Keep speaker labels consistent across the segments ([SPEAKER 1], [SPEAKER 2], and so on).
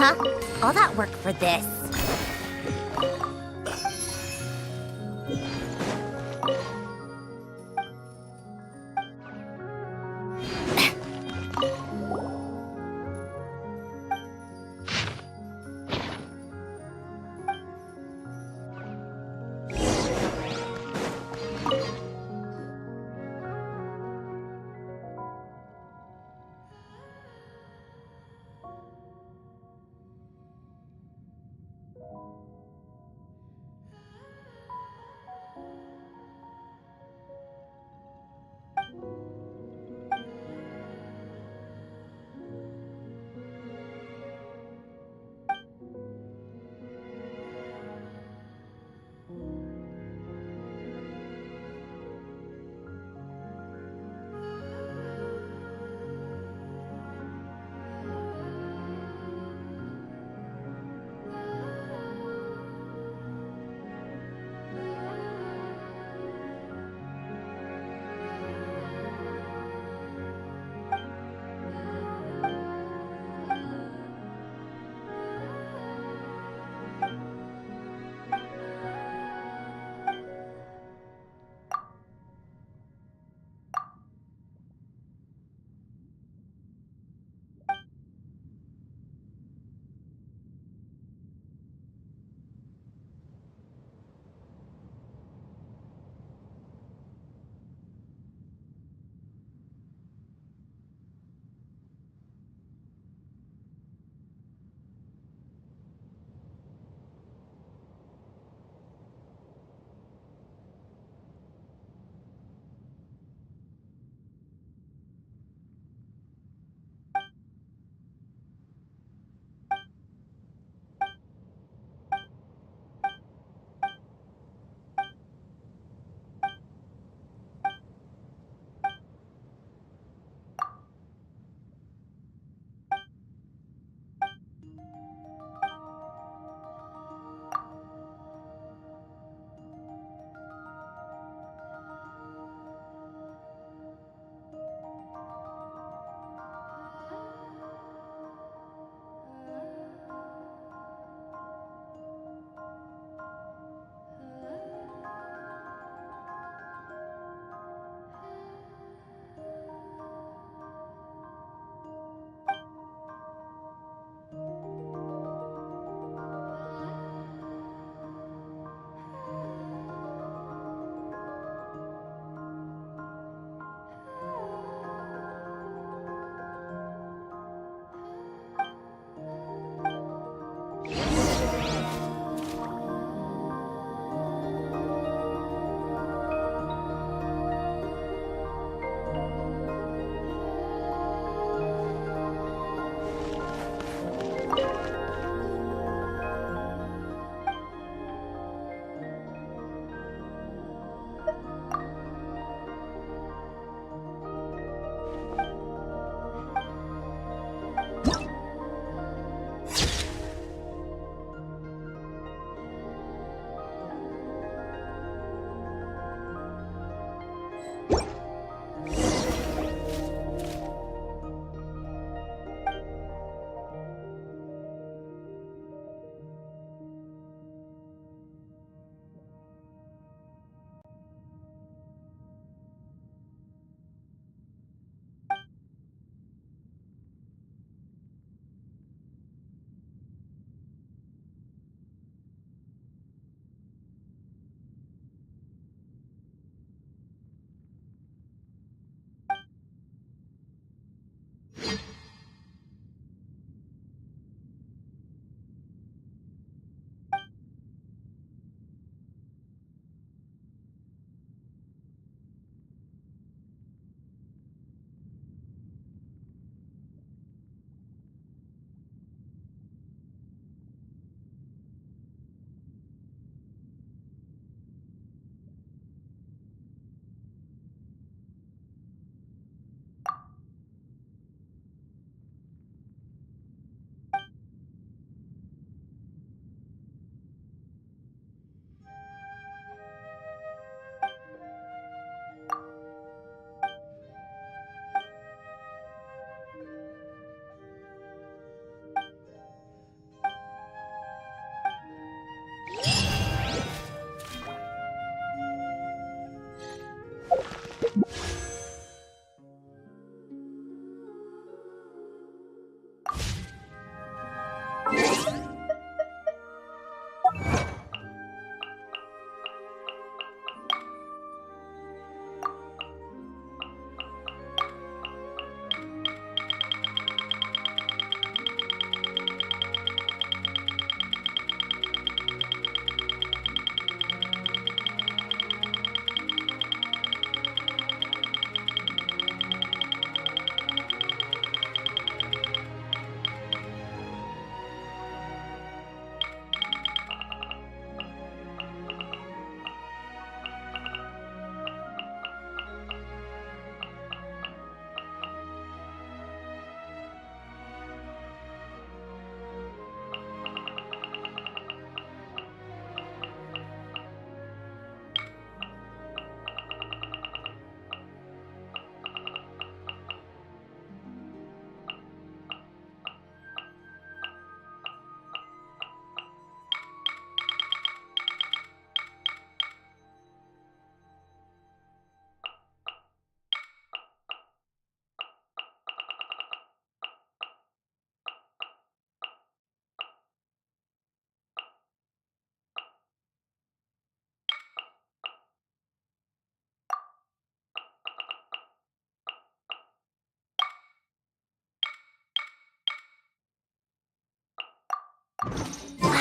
[SPEAKER 1] Huh? All that work for this?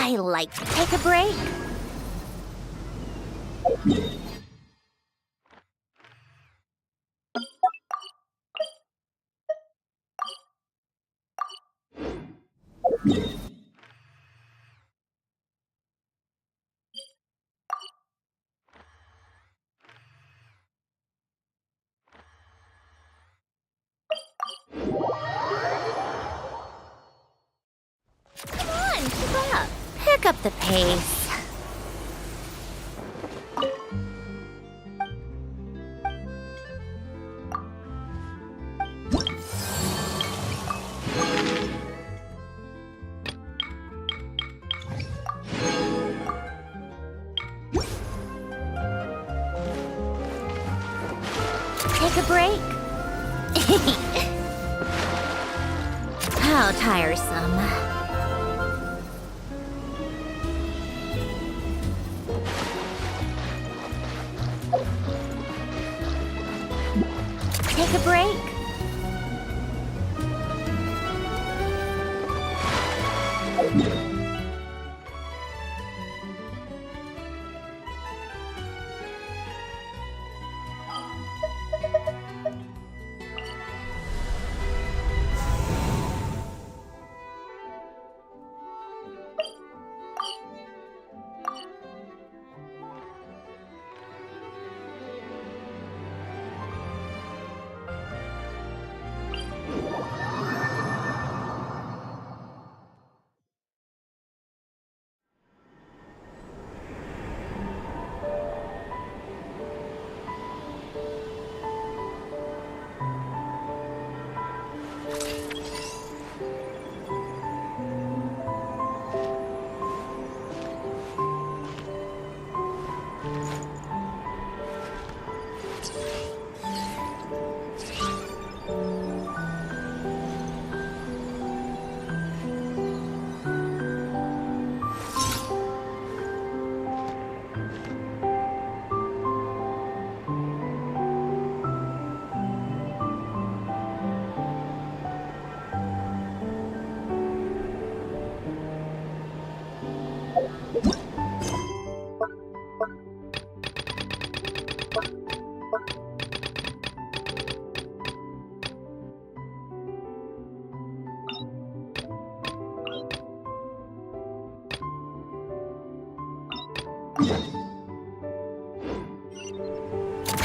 [SPEAKER 1] I like to take a break. Come on, keep up. Pick up the pace. Take a break? How tiresome. Take a break?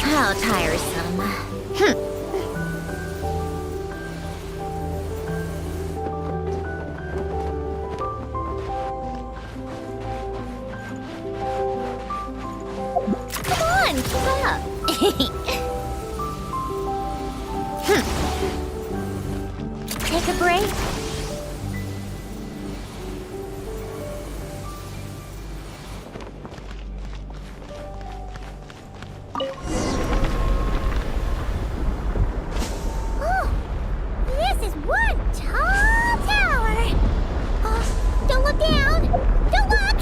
[SPEAKER 1] How tiresome. Come on, keep up. Take a break? Oh, this is one tall tower. Oh, don't look down. Don't look.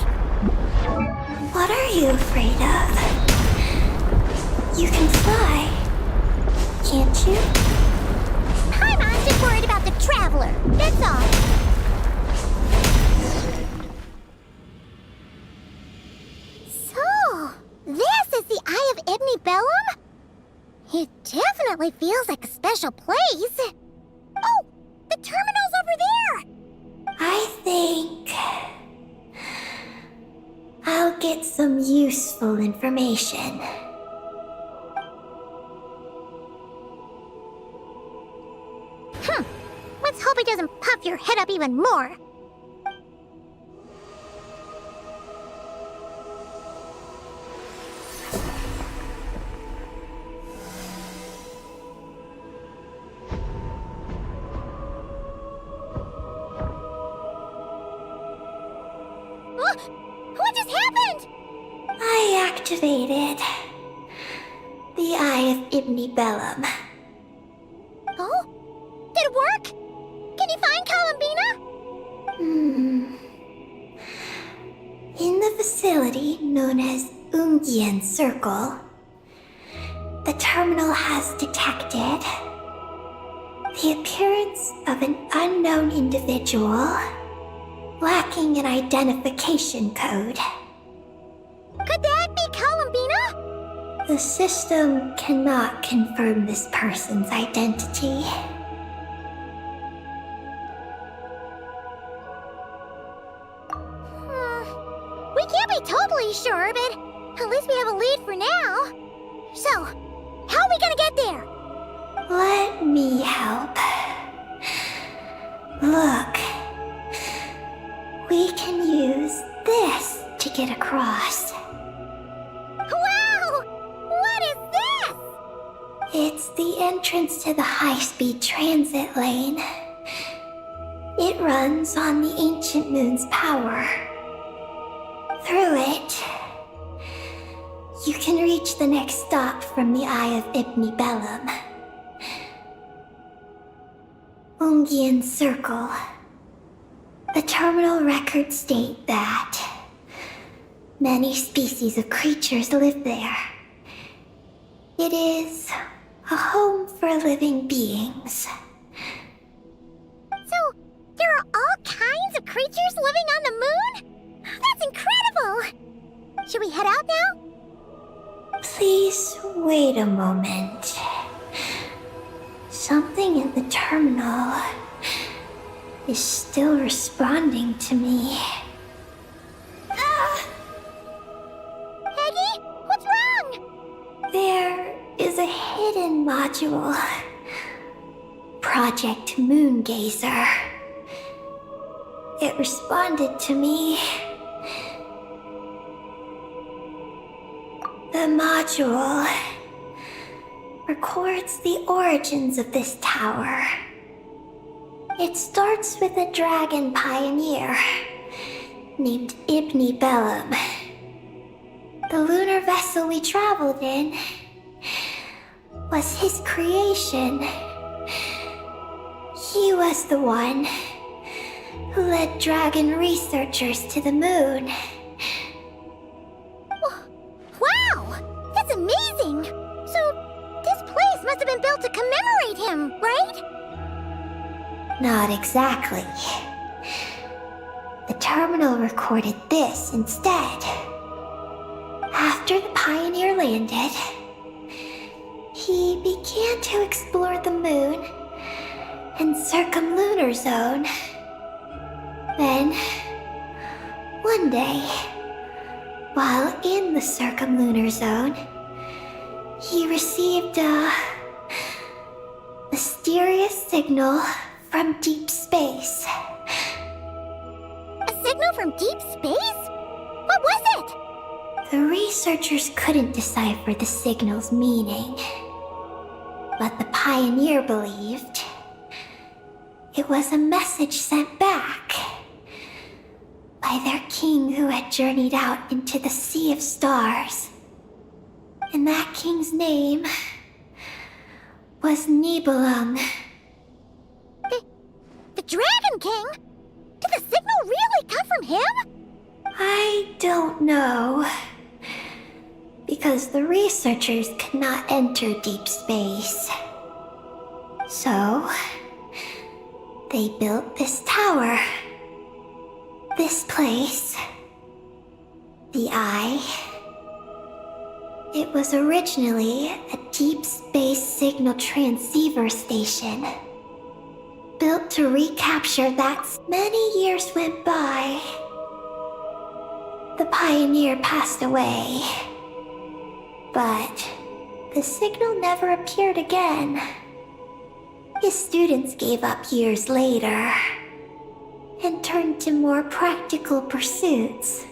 [SPEAKER 2] What are you afraid of? You can fly, can't you?
[SPEAKER 1] I'm just worried about the traveler. That's all. So, this is the Eye of Ibni Bellum? It definitely feels like a special place. Oh, the terminal's over there.
[SPEAKER 2] I think I'll get some useful information.
[SPEAKER 1] Let's hope it doesn't puff your head up even more. What just happened?
[SPEAKER 2] I activated the Eye of Ibni Bellum.
[SPEAKER 1] Oh? Did it work? Can you find Columbina?
[SPEAKER 2] In the facility known as Ungian Circle, the terminal has detected the appearance of an unknown individual lacking an identification code.
[SPEAKER 1] Could that be Columbina?
[SPEAKER 2] The system cannot confirm this person's identity.
[SPEAKER 1] We can't be totally sure, but at least we have a lead for now. So, how are we gonna get there?
[SPEAKER 2] Let me help. Look. We can use this to get across.
[SPEAKER 1] Wow! What is this?
[SPEAKER 2] It's the entrance to the high-speed transit lane. It runs on the ancient moon's power. Through it, you can reach the next stop from the Eye of Ibni Bellum. Ungian Circle. The terminal records state that many species of creatures live there. It is a home for living beings.
[SPEAKER 1] So, there are all kinds of creatures living on the moon? That's incredible! Should we head out now?
[SPEAKER 2] Please wait a moment. Something in the terminal is still responding to me.
[SPEAKER 1] Peggy, what's wrong?
[SPEAKER 2] There is a hidden module. Project Moongazer. It responded to me. The module records the origins of this tower. It starts with a dragon pioneer named Ibni Bellum. The lunar vessel we traveled in was his creation. He was the one who led dragon researchers to the moon.
[SPEAKER 1] Wow! That's amazing! So, this place must have been built to commemorate him, right?
[SPEAKER 2] Not exactly. The terminal recorded this instead. After the pioneer landed, he began to explore the moon and circumlunar zone. Then, one day, while in the circumlunar zone, he received a mysterious signal from deep space.
[SPEAKER 1] A signal from deep space? What was it?
[SPEAKER 2] The researchers couldn't decipher the signal's meaning, but the pioneer believed it was a message sent back by their king who had journeyed out into the Sea of Stars. And that king's name was Nibelung.
[SPEAKER 1] The Dragon King? Did the signal really come from him?
[SPEAKER 2] I don't know. Because the researchers could not enter deep space. So, they built this tower. This place. The Eye. It was originally a deep space signal transceiver station. Built to recapture that. Many years went by. The pioneer passed away. But the signal never appeared again. His students gave up years later and turned to more practical pursuits.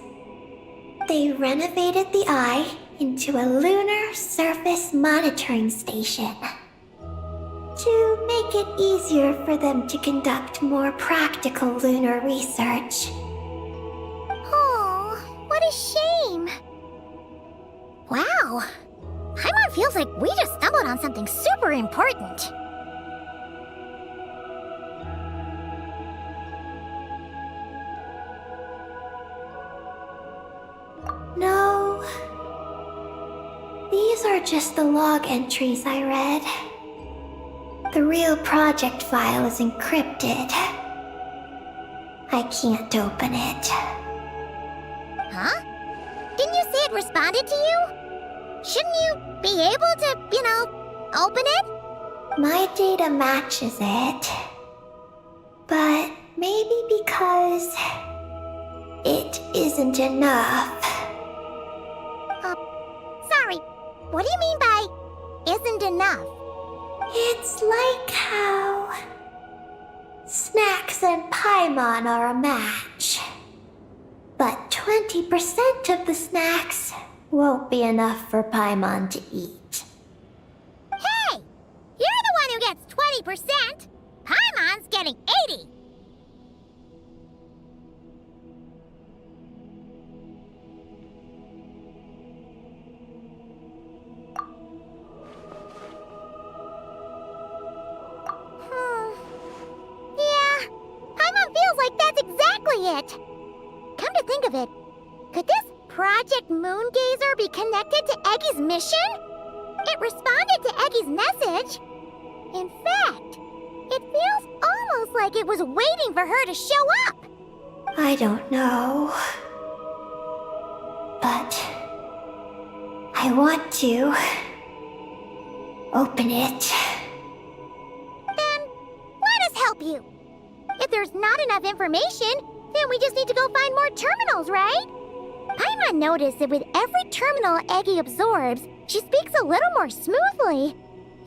[SPEAKER 2] They renovated the Eye into a lunar surface monitoring station to make it easier for them to conduct more practical lunar research.
[SPEAKER 1] Oh, what a shame. Wow. Paimon feels like we just stumbled on something super important.
[SPEAKER 2] No. These are just the log entries I read. The real project file is encrypted. I can't open it.
[SPEAKER 1] Huh? Didn't you say it responded to you? Shouldn't you be able to, open it?
[SPEAKER 2] My data matches it. But maybe because it isn't enough.
[SPEAKER 1] Sorry. What do you mean by isn't enough?
[SPEAKER 2] It's like how snacks and Paimon are a match. But 20% of the snacks won't be enough for Paimon to eat.
[SPEAKER 1] Hey! You're the one who gets 20%! Paimon's getting 80! Yeah, Paimon feels like that's exactly it! Come to think of it, could this Project Moongazer be connected to Eggy's mission? It responded to Eggy's message. In fact, it feels almost like it was waiting for her to show up.
[SPEAKER 2] I don't know. But I want to open it.
[SPEAKER 1] Then let us help you. If there's not enough information, then we just need to go find more terminals, right? Paimon noticed that with every terminal Eggy absorbs, she speaks a little more smoothly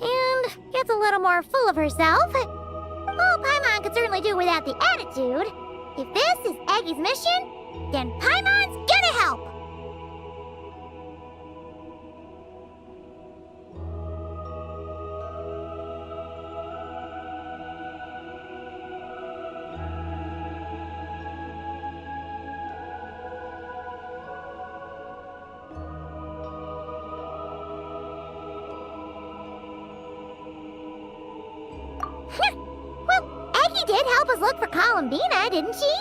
[SPEAKER 1] and gets a little more full of herself. Well, Paimon could certainly do without the attitude. If this is Eggy's mission, then Paimon's gonna help. Well, Eggy did help us look for Columbina, didn't she?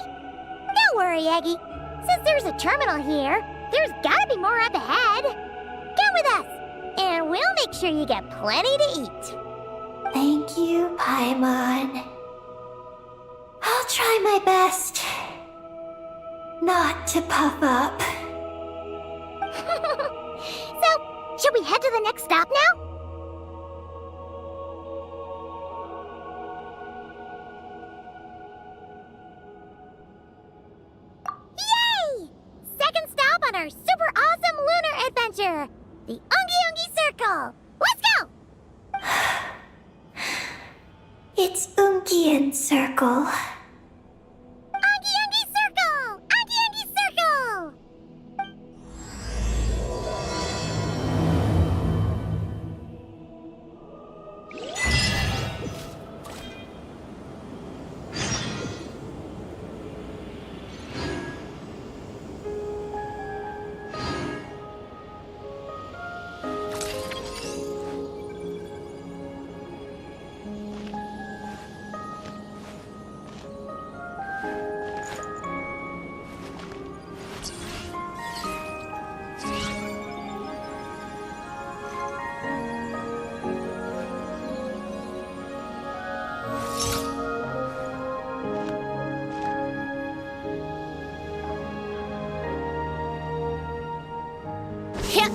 [SPEAKER 1] Don't worry, Eggy. Since there's a terminal here, there's gotta be more up ahead. Come with us, and we'll make sure you get plenty to eat.
[SPEAKER 2] Thank you, Paimon. I'll try my best not to puff up.
[SPEAKER 1] So, should we head to the next stop now? Yay! Second stop on our super awesome lunar adventure, the Ungi Ungi Circle. Let's go!
[SPEAKER 2] It's Ungian Circle.
[SPEAKER 1] Ungi Ungi Circle! Ungi Ungi Circle! Yep.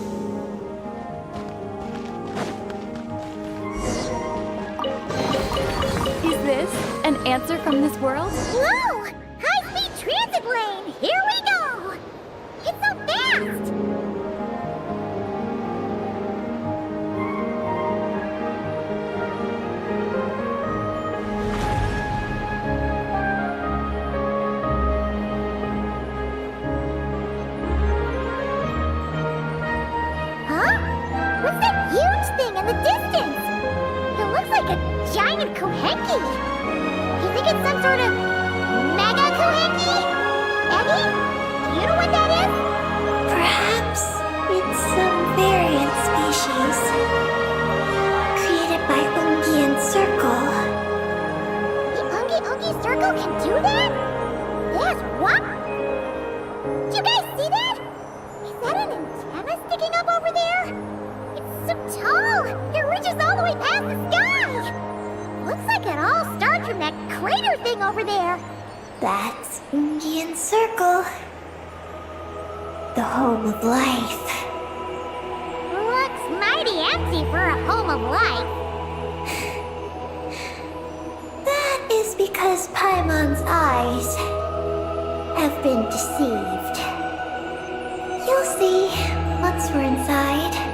[SPEAKER 3] Is this an answer from this world?
[SPEAKER 1] Whoa! High-speed transit lane! Here we go! It's so fast! Huh? What's that huge thing in the distance? It looks like a giant Kohenki. You think it's some sort of mega Kohenki? Eggy? Do you know what that is?
[SPEAKER 2] Perhaps it's some variant species created by Ungian Circle.
[SPEAKER 1] The Ungi Ungi Circle can do that? Yes, what? Do you guys see that? Is that an antenna sticking up over there? It's so tall! It reaches all the way past the sky! Looks like it all starts from that crater thing over there.
[SPEAKER 2] That's Ungian Circle. The home of life.
[SPEAKER 1] Looks mighty empty for a home of life.
[SPEAKER 2] That is because Paimon's eyes have been deceived. You'll see once we're inside.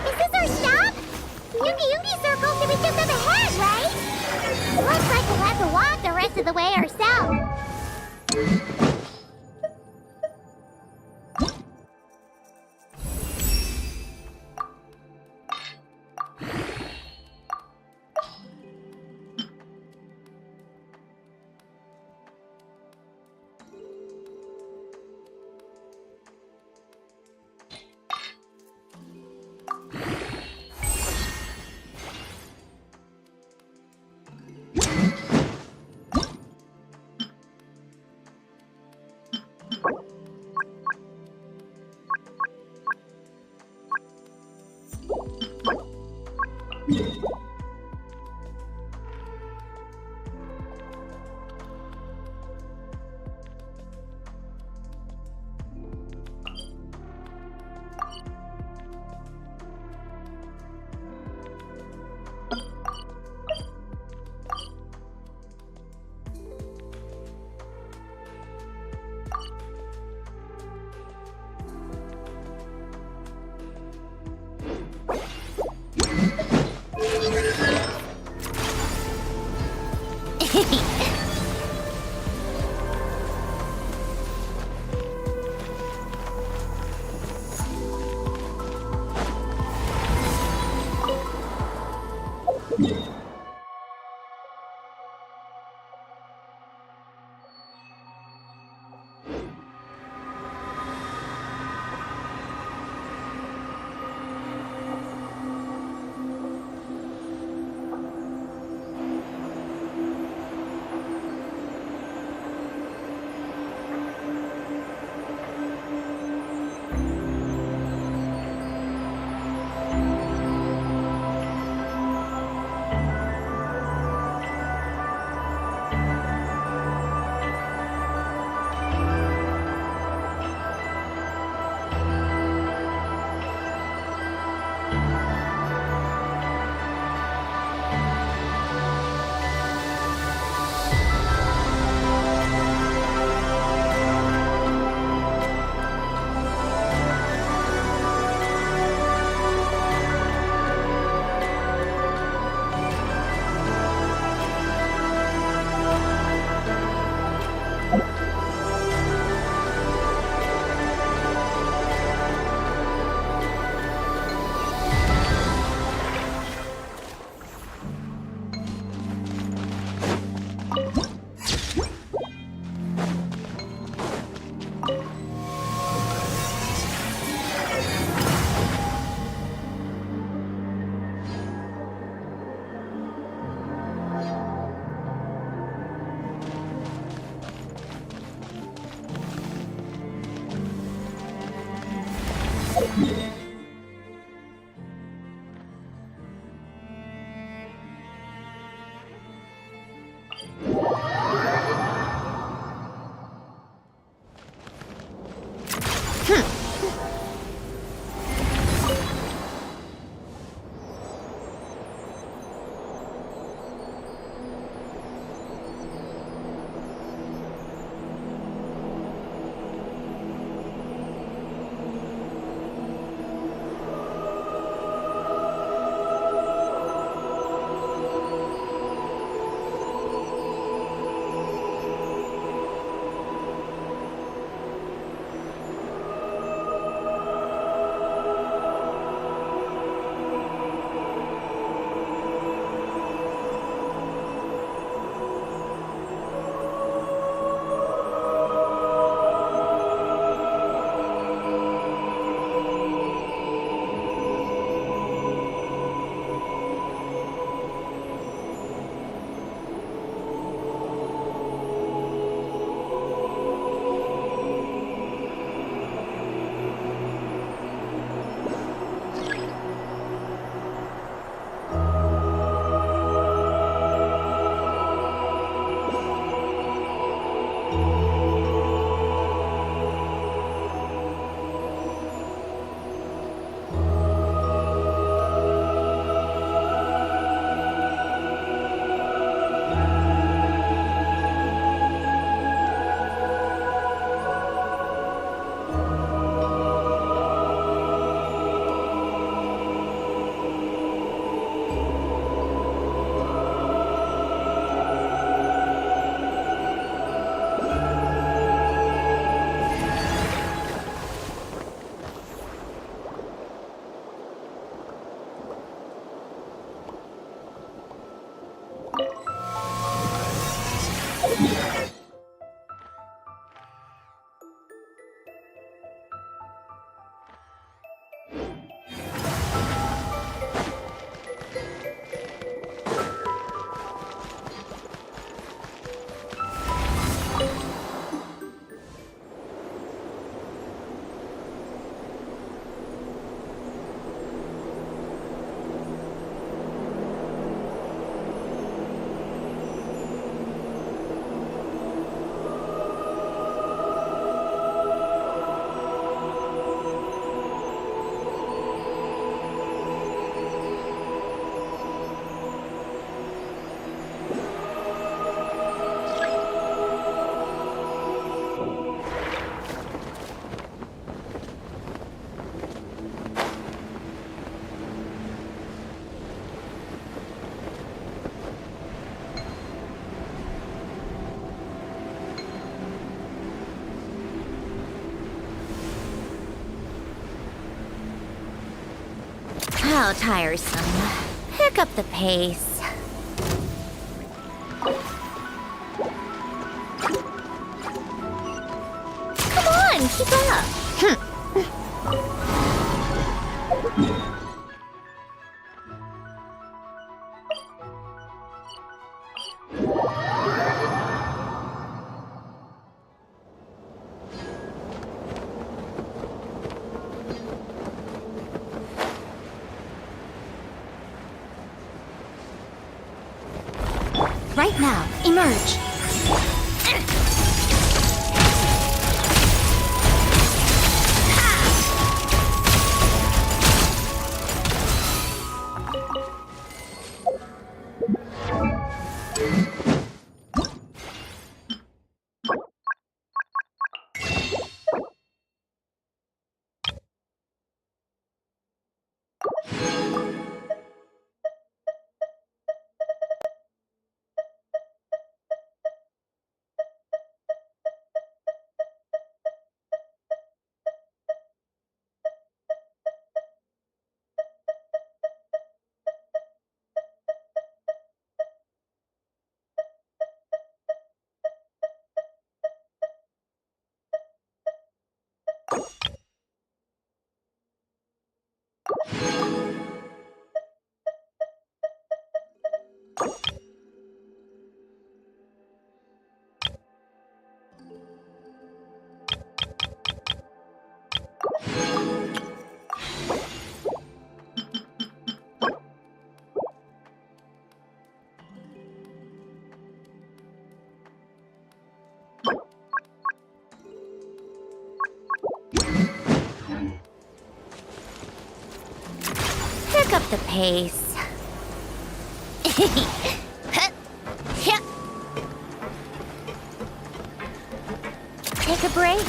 [SPEAKER 1] Is this our stop? Yoongi Circle should be just up ahead, right? Looks like we'll have to walk the rest of the way ourselves. How tiresome. Pick up the pace. Come on, keep up. Right now, emerge. Pick up the pace. Take a break.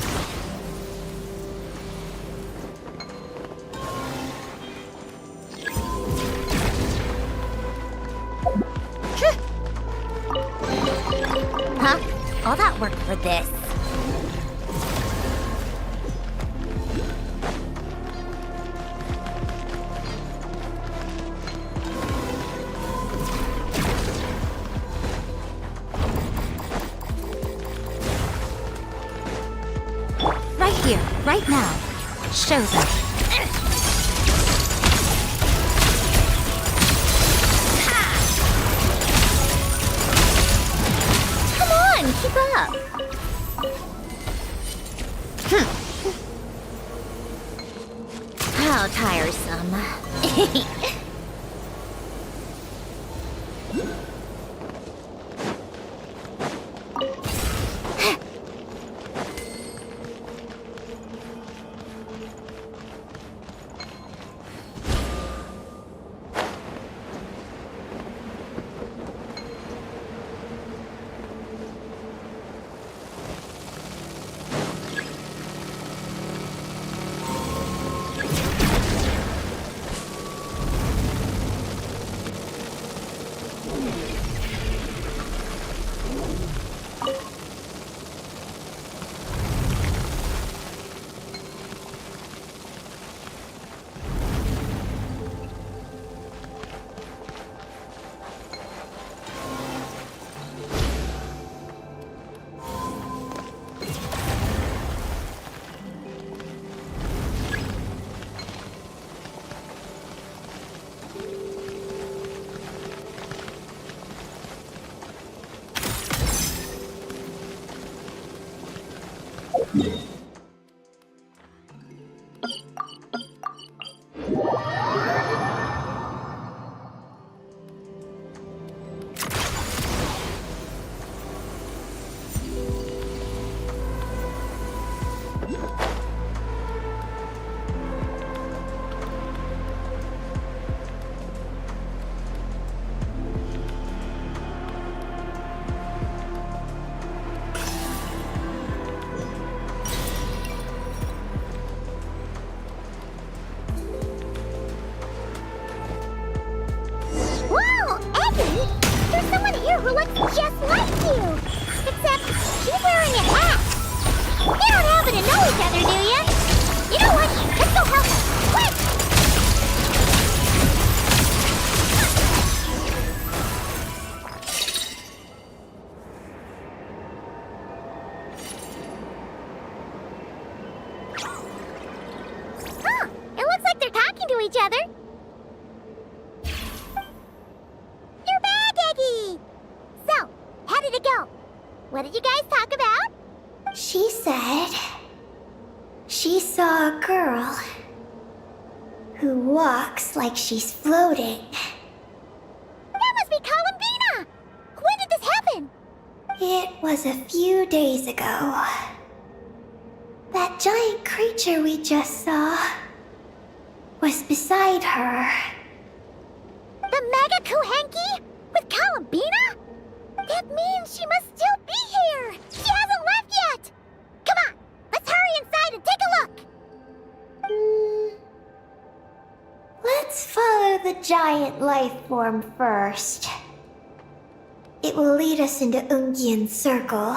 [SPEAKER 1] Huh? All that work for this. Right here, right now. Show them. Come on, keep up. How tiresome. Who looks just like you. Except she's wearing a hat. You don't happen to know each other, do you? You know what? Let's go help her. Quick! What did you guys talk about?
[SPEAKER 2] She said she saw a girl who walks like she's floating.
[SPEAKER 1] That must be Columbina! When did this happen?
[SPEAKER 2] It was a few days ago. That giant creature we just saw was beside her.
[SPEAKER 1] The Mega Kuhenki? With Columbina? That means she must still be here! She hasn't left yet! Come on, let's hurry inside and take a look!
[SPEAKER 2] Let's follow the giant life form first. It will lead us into Ungyen's circle.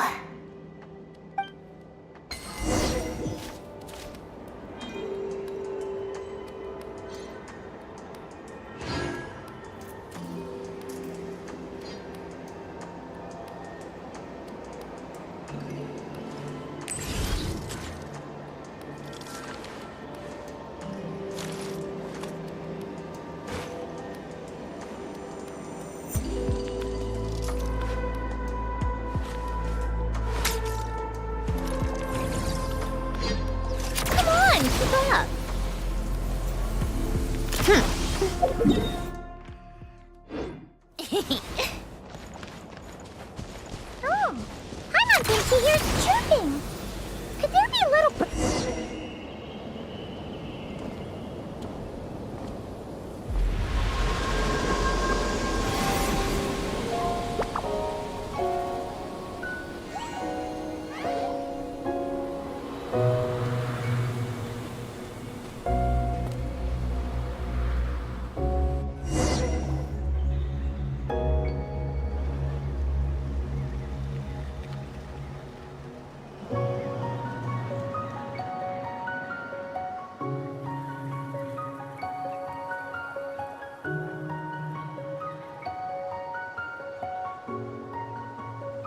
[SPEAKER 3] Keep up.
[SPEAKER 1] Oh, Paimon thinks he hears chirping. Could there be a little...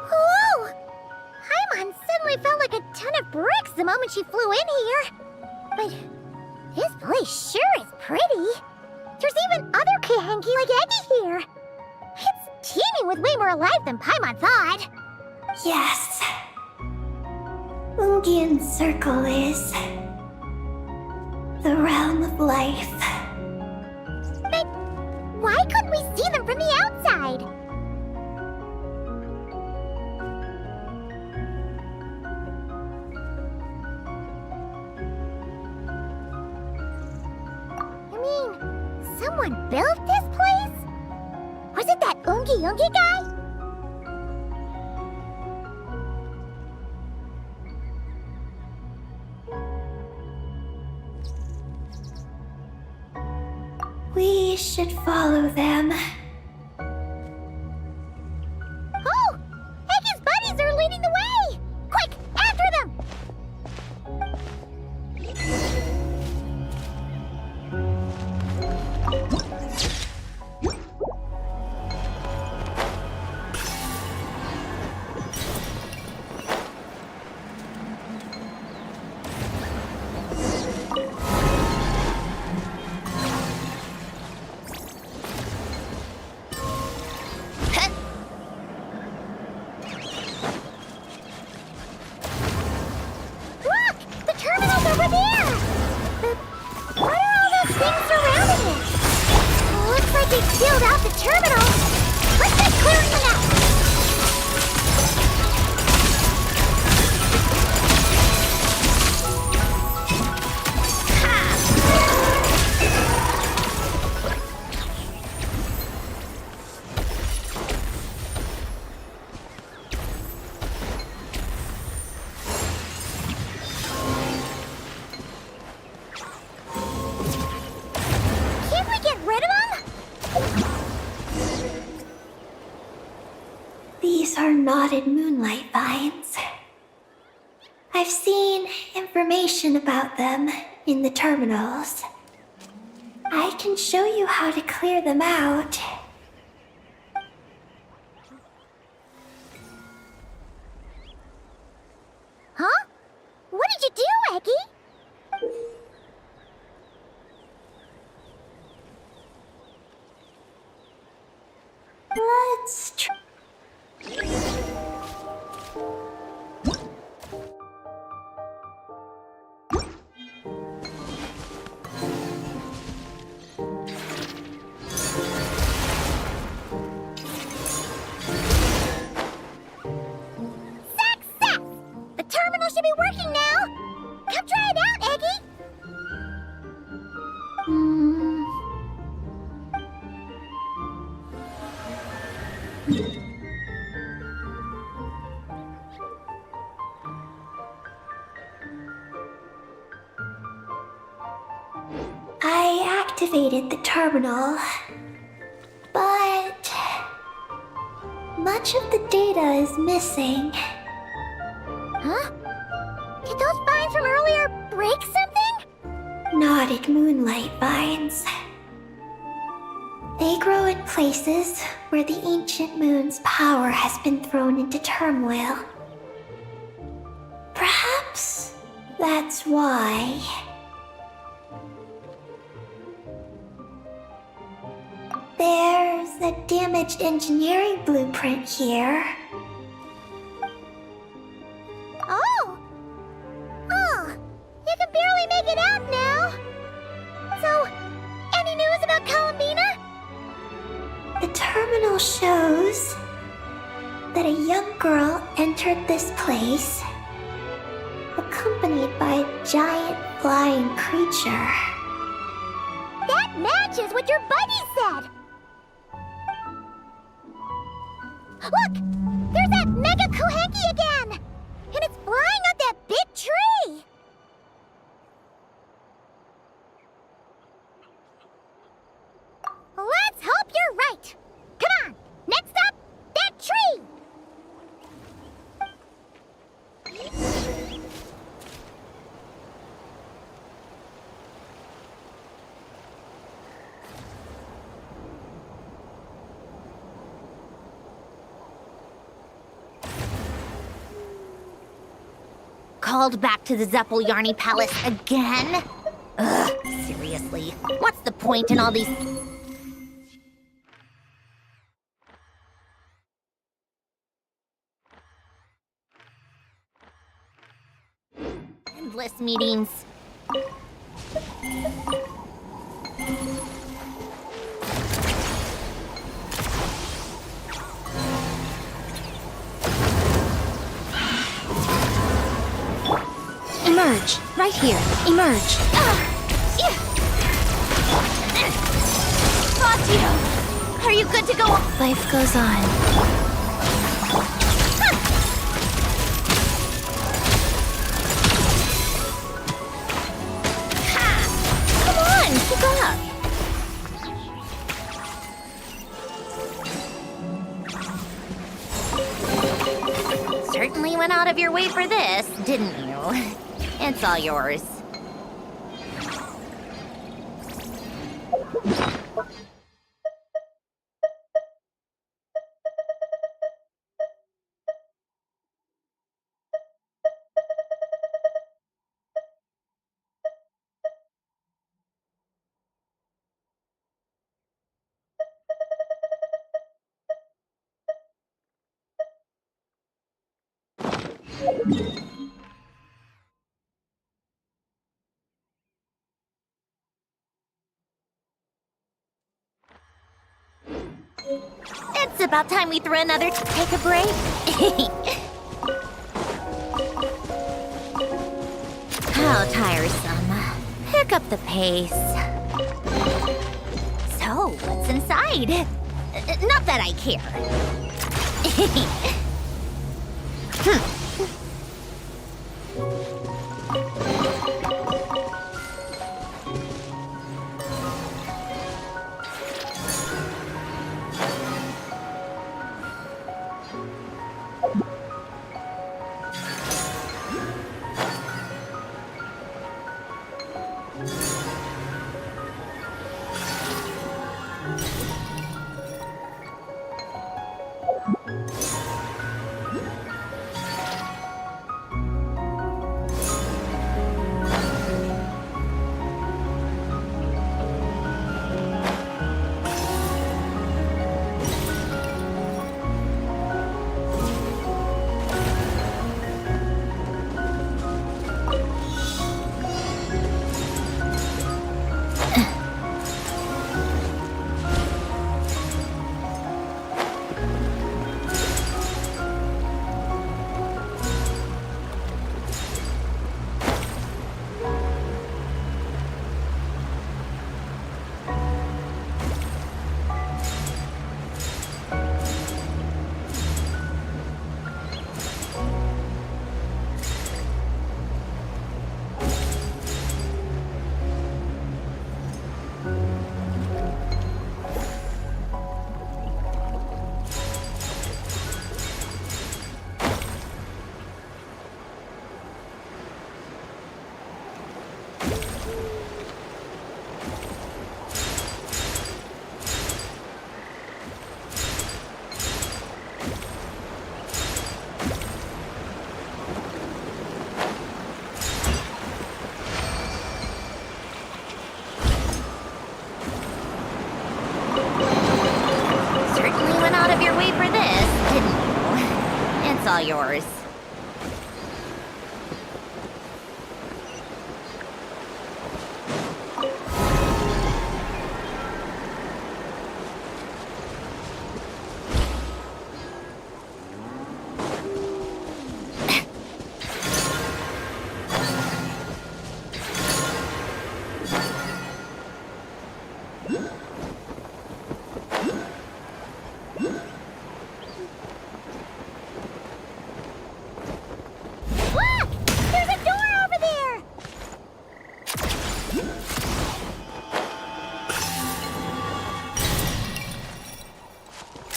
[SPEAKER 1] Whoa! Paimon suddenly felt like a ton of bricks the moment she flew in here. But this place sure is pretty. There's even other Kuhenki like Eggy here. It's teeming with way more life than Paimon thought.
[SPEAKER 2] Yes. Ungyen's circle is the realm of life.
[SPEAKER 1] But why couldn't we see them from the outside? I mean, someone built this place? Was it that Ungi guy?
[SPEAKER 2] We should follow them.
[SPEAKER 1] Oh! Eggy's buddies are leading the way! Quick, after them! Look! The terminal's over there! But what are all those things surrounding it? Looks like they sealed out the terminal. Let's get clearing them out! Can't we get rid of them?
[SPEAKER 2] These are knotted moonlight vines. I've seen information about them in the terminals. I can show you how to clear them out.
[SPEAKER 1] Huh? What did you do, Eggy?
[SPEAKER 2] Let's try. I activated the terminal, but much of the data is missing.
[SPEAKER 1] Huh? Did those vines from earlier break something?
[SPEAKER 2] Knotted moonlight vines. They grow in places where the ancient moon's power has been thrown into turmoil. Perhaps that's why. There's a damaged engineering blueprint here.
[SPEAKER 1] Oh! Oh! You can barely make it out now! So, any news about Columbina?
[SPEAKER 2] The terminal shows that a young girl entered this place, accompanied by a giant flying creature.
[SPEAKER 1] That matches what your buddy said! Look! There's that Mega Kuhenki again! And it's flying up that big tree! Let's hope you're right! Come on! Next up, that tree!
[SPEAKER 4] Called back to the Zeppeljärni Palace again? Ugh, seriously. What's the point in all these... endless meetings?
[SPEAKER 3] Emerge! Right here! Emerge!
[SPEAKER 4] Fazio! Are you good to go?
[SPEAKER 3] Life goes on.
[SPEAKER 4] Come on, keep up! Certainly went out of your way for this, didn't you? It's all yours. It's about time we threw another take a break. How tiresome. Pick up the pace. So, what's inside? Not that I care. all yours.
[SPEAKER 1] Look! There's a door over there!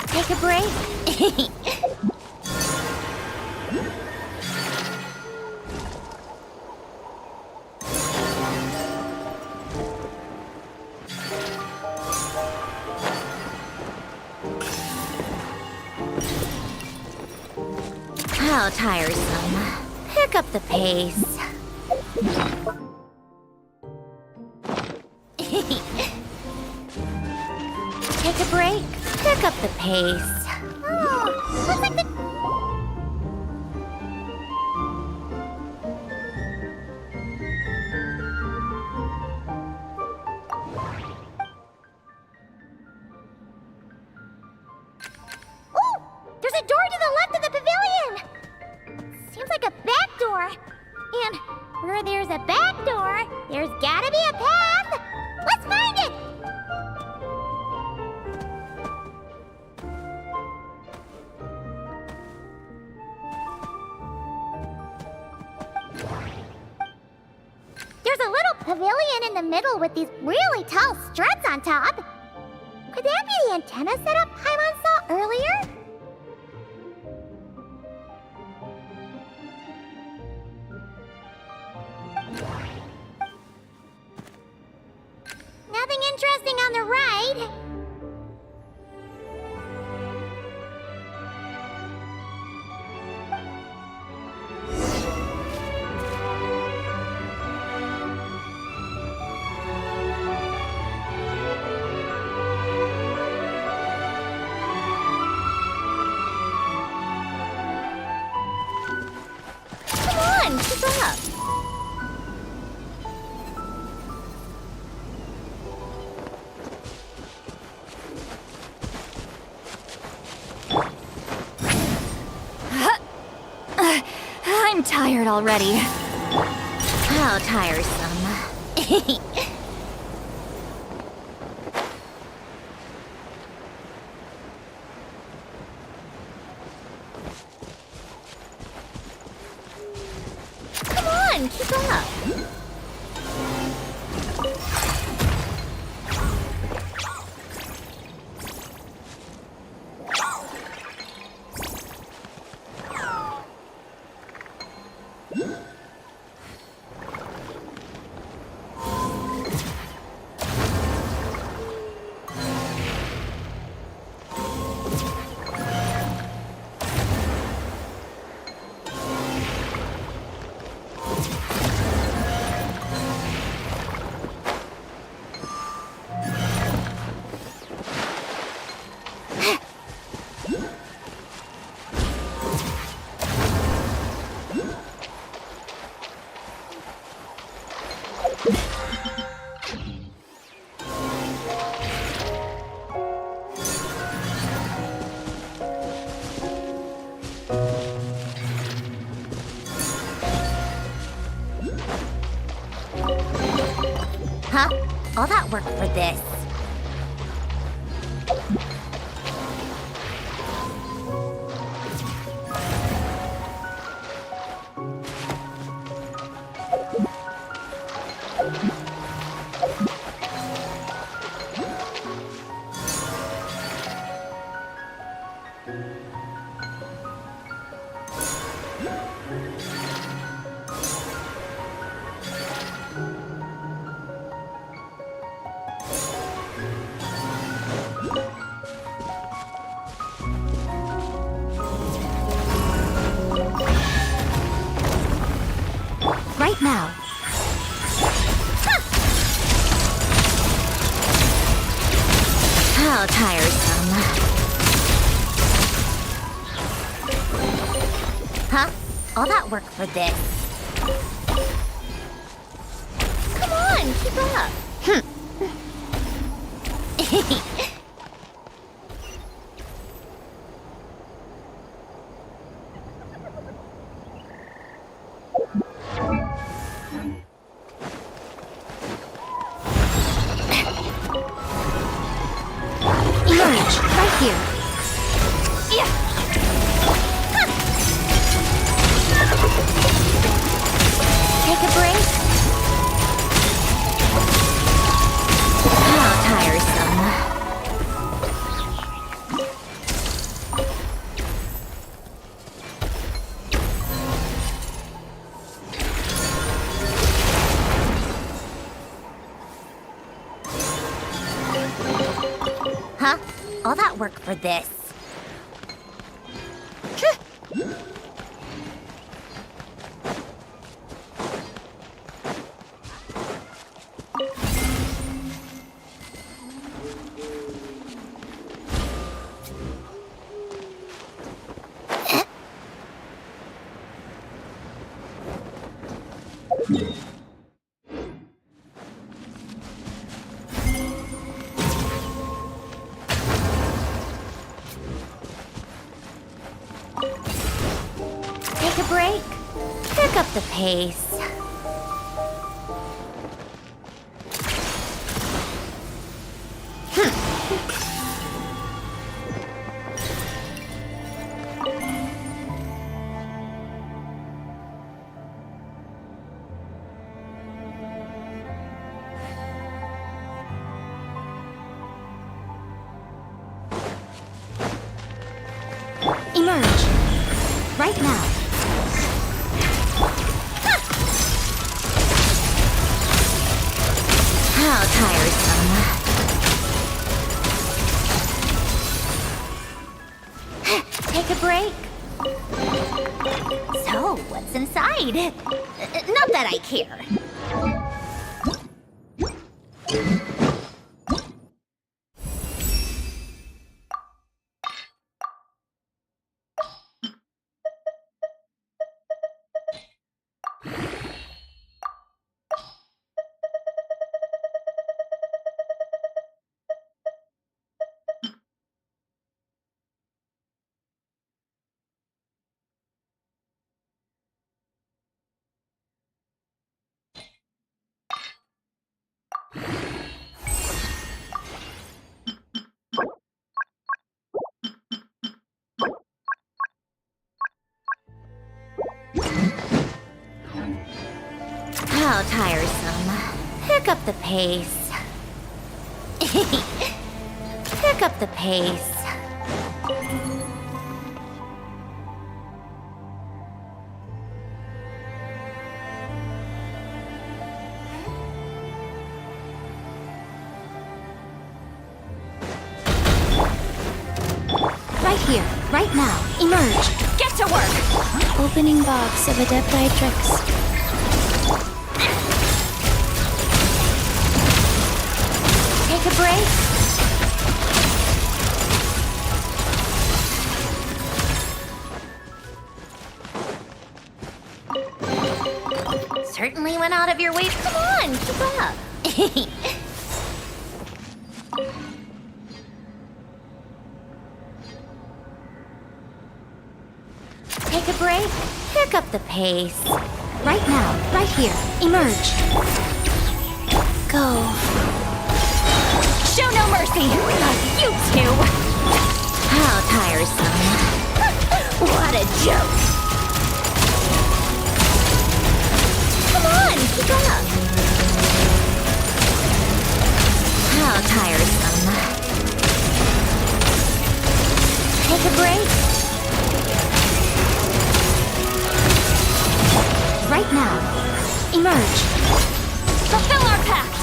[SPEAKER 4] Take a break. How tiresome. Pick up the pace. Take a break. Pick up the pace.
[SPEAKER 1] Oh, looks like the... Ooh! There's a door to the left of the pavilion! Seems like a back door. And where there's a back door, there's gotta be a path! Let's find it! There's a little pavilion in the middle with these really tall struts on top. Could that be the antenna setup Paimon saw earlier? Nothing interesting on the right.
[SPEAKER 4] Come on, keep up.
[SPEAKER 3] I'm tired already.
[SPEAKER 4] How tiresome. Come on, keep up. Huh? All that work for this.
[SPEAKER 3] Right now.
[SPEAKER 4] How tiresome. all that work for this. Come on, keep up.
[SPEAKER 3] Emerge, right here.
[SPEAKER 4] Yeah.
[SPEAKER 1] Take a break.
[SPEAKER 4] How tiresome. Huh? All that work for this. Take a break. Pick up the pace.
[SPEAKER 3] Emerge, right now.
[SPEAKER 4] How tiresome. Take a break. So, what's inside? Not that I care. How tiresome. Pick up the pace. Pick up the pace.
[SPEAKER 3] Right here, right now. Emerge. Get to work. Opening box of Adeptitrix.
[SPEAKER 1] Take a break.
[SPEAKER 4] Certainly went out of your way. Come on, keep up.
[SPEAKER 1] Take a break.
[SPEAKER 4] Pick up the pace.
[SPEAKER 3] Right now, right here. Emerge. Go.
[SPEAKER 4] Show no mercy. You two. How tiresome. What a joke. Come on, keep up. How tiresome.
[SPEAKER 1] Take a break.
[SPEAKER 3] Right now. Emerge.
[SPEAKER 4] Fulfill our pact.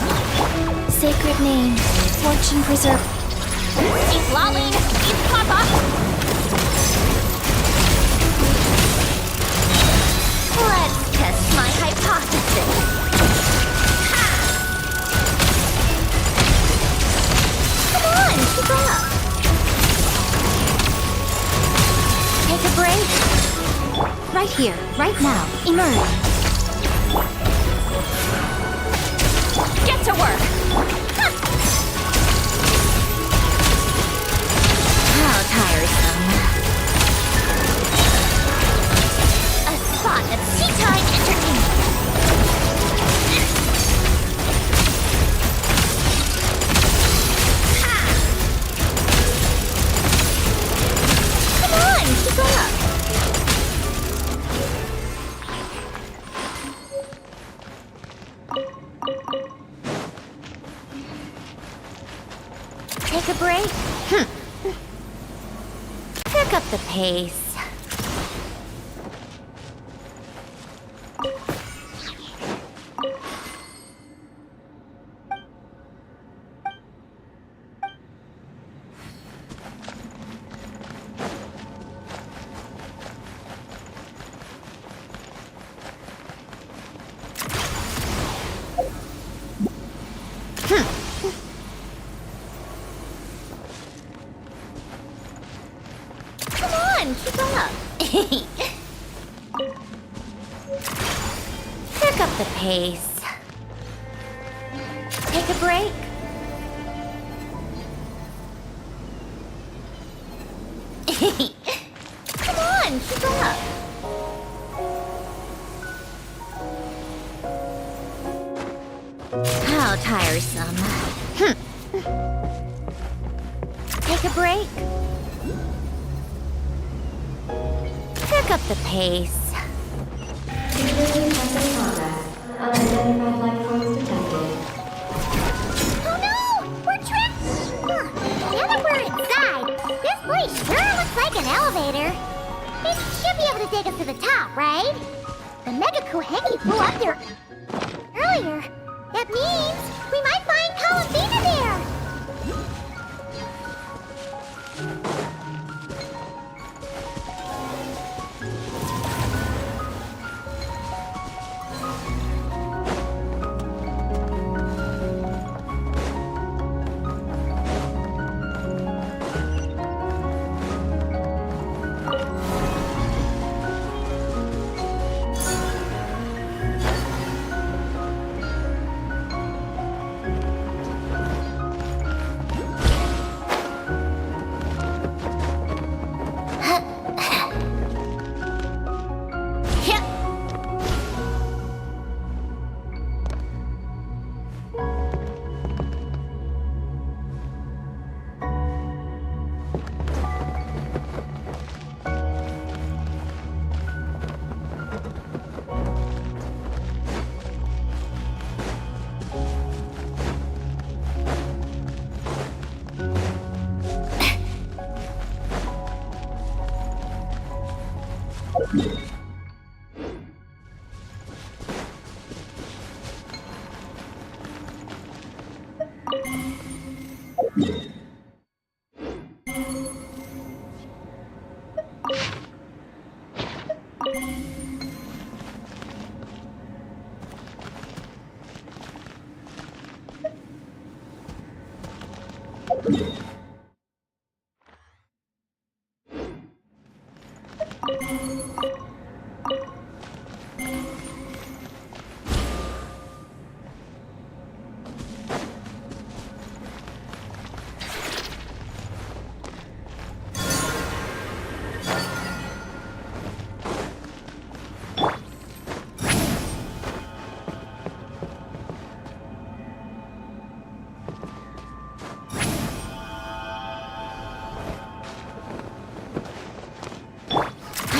[SPEAKER 3] Sacred name. Fortune preserve.
[SPEAKER 4] Eat Lolling. Eat Papa. Let's test my hypothesis. Ha! Come on, keep up.
[SPEAKER 1] Take a break.
[SPEAKER 3] Right here, right now. Emerge.
[SPEAKER 4] Get to work! How tiresome. A spot of tea time entertainment. Ha! Come on, keep up. Take a break? Pick up the pace. Come on, keep up. Pick up the pace. Take a break? Come on, keep up. How tiresome. Take a break? Pick up the pace.
[SPEAKER 1] Oh no! We're trapped! Now that we're inside, this place sure looks like an elevator. It should be able to take us to the top, right? The Mega Kuhengi flew up there earlier. That means we might find Columbina there.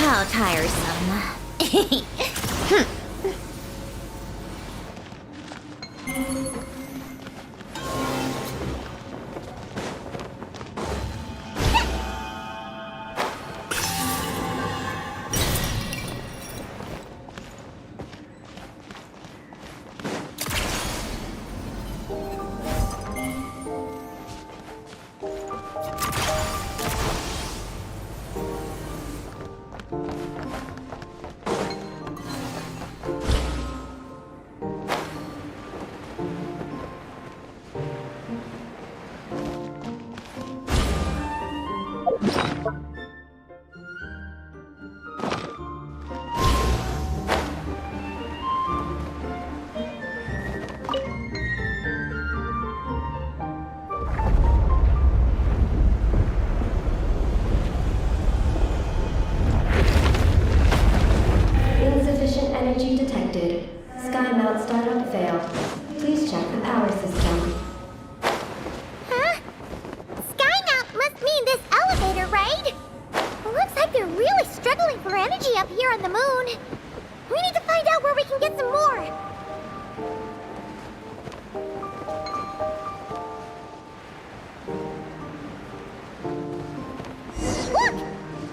[SPEAKER 4] How tiresome.
[SPEAKER 1] mean this elevator, right? Looks like they're really struggling for energy up here on the moon. We need to find out where we can get some more. Look!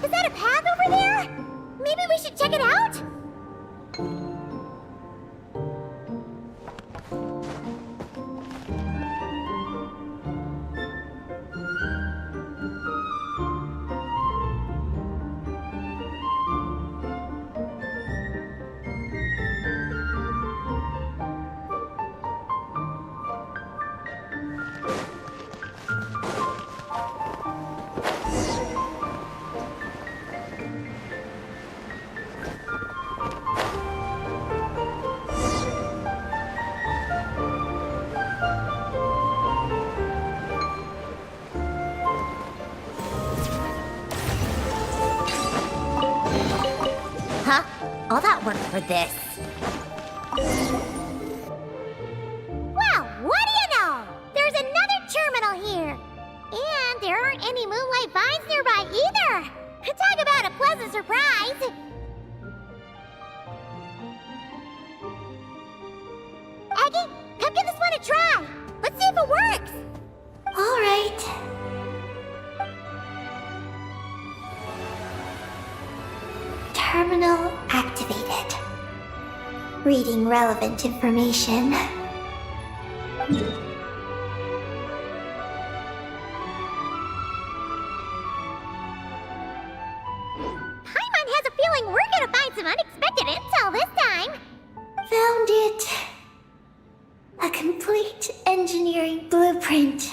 [SPEAKER 1] Is that a path over there? Maybe we should check it out?
[SPEAKER 4] Huh? All that work for this.
[SPEAKER 1] Well, what do you know? There's another terminal here. And there aren't any moonlight vines nearby either. Talk about a pleasant surprise. Aggie, come give this one a try. Let's see if it works.
[SPEAKER 2] All right. Terminal activated. Reading relevant information.
[SPEAKER 1] Paimon has a feeling we're gonna find some unexpected intel this time.
[SPEAKER 2] Found it. A complete engineering blueprint.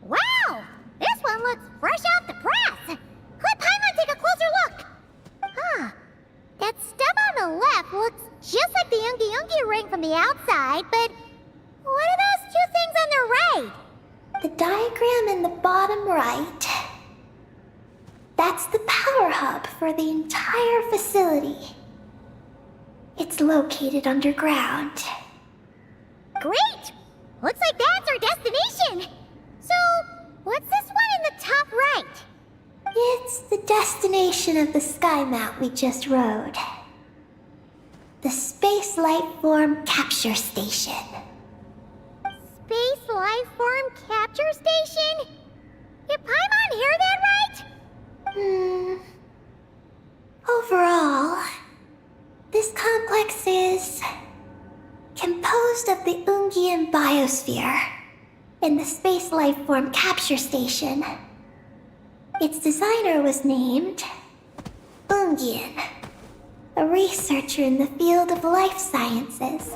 [SPEAKER 1] Wow! This one looks fresh off the press! Let Paimon take a closer look! Huh. That stuff on the left looks just like the Ungi ring from the outside, but what are those two things on the right?
[SPEAKER 2] The diagram in the bottom right. That's the power hub for the entire facility. It's located underground.
[SPEAKER 1] Great! Looks like that's our destination! So, what's this one in the top right?
[SPEAKER 2] It's the destination of the sky mount we just rode. The Space Life Form Capture Station.
[SPEAKER 1] Space Life Form Capture Station? Did Paimon hear that right?
[SPEAKER 2] Overall, this complex is composed of the Ungian biosphere and the Space Life Form Capture Station. Its designer was named Ungian, a researcher in the field of life sciences.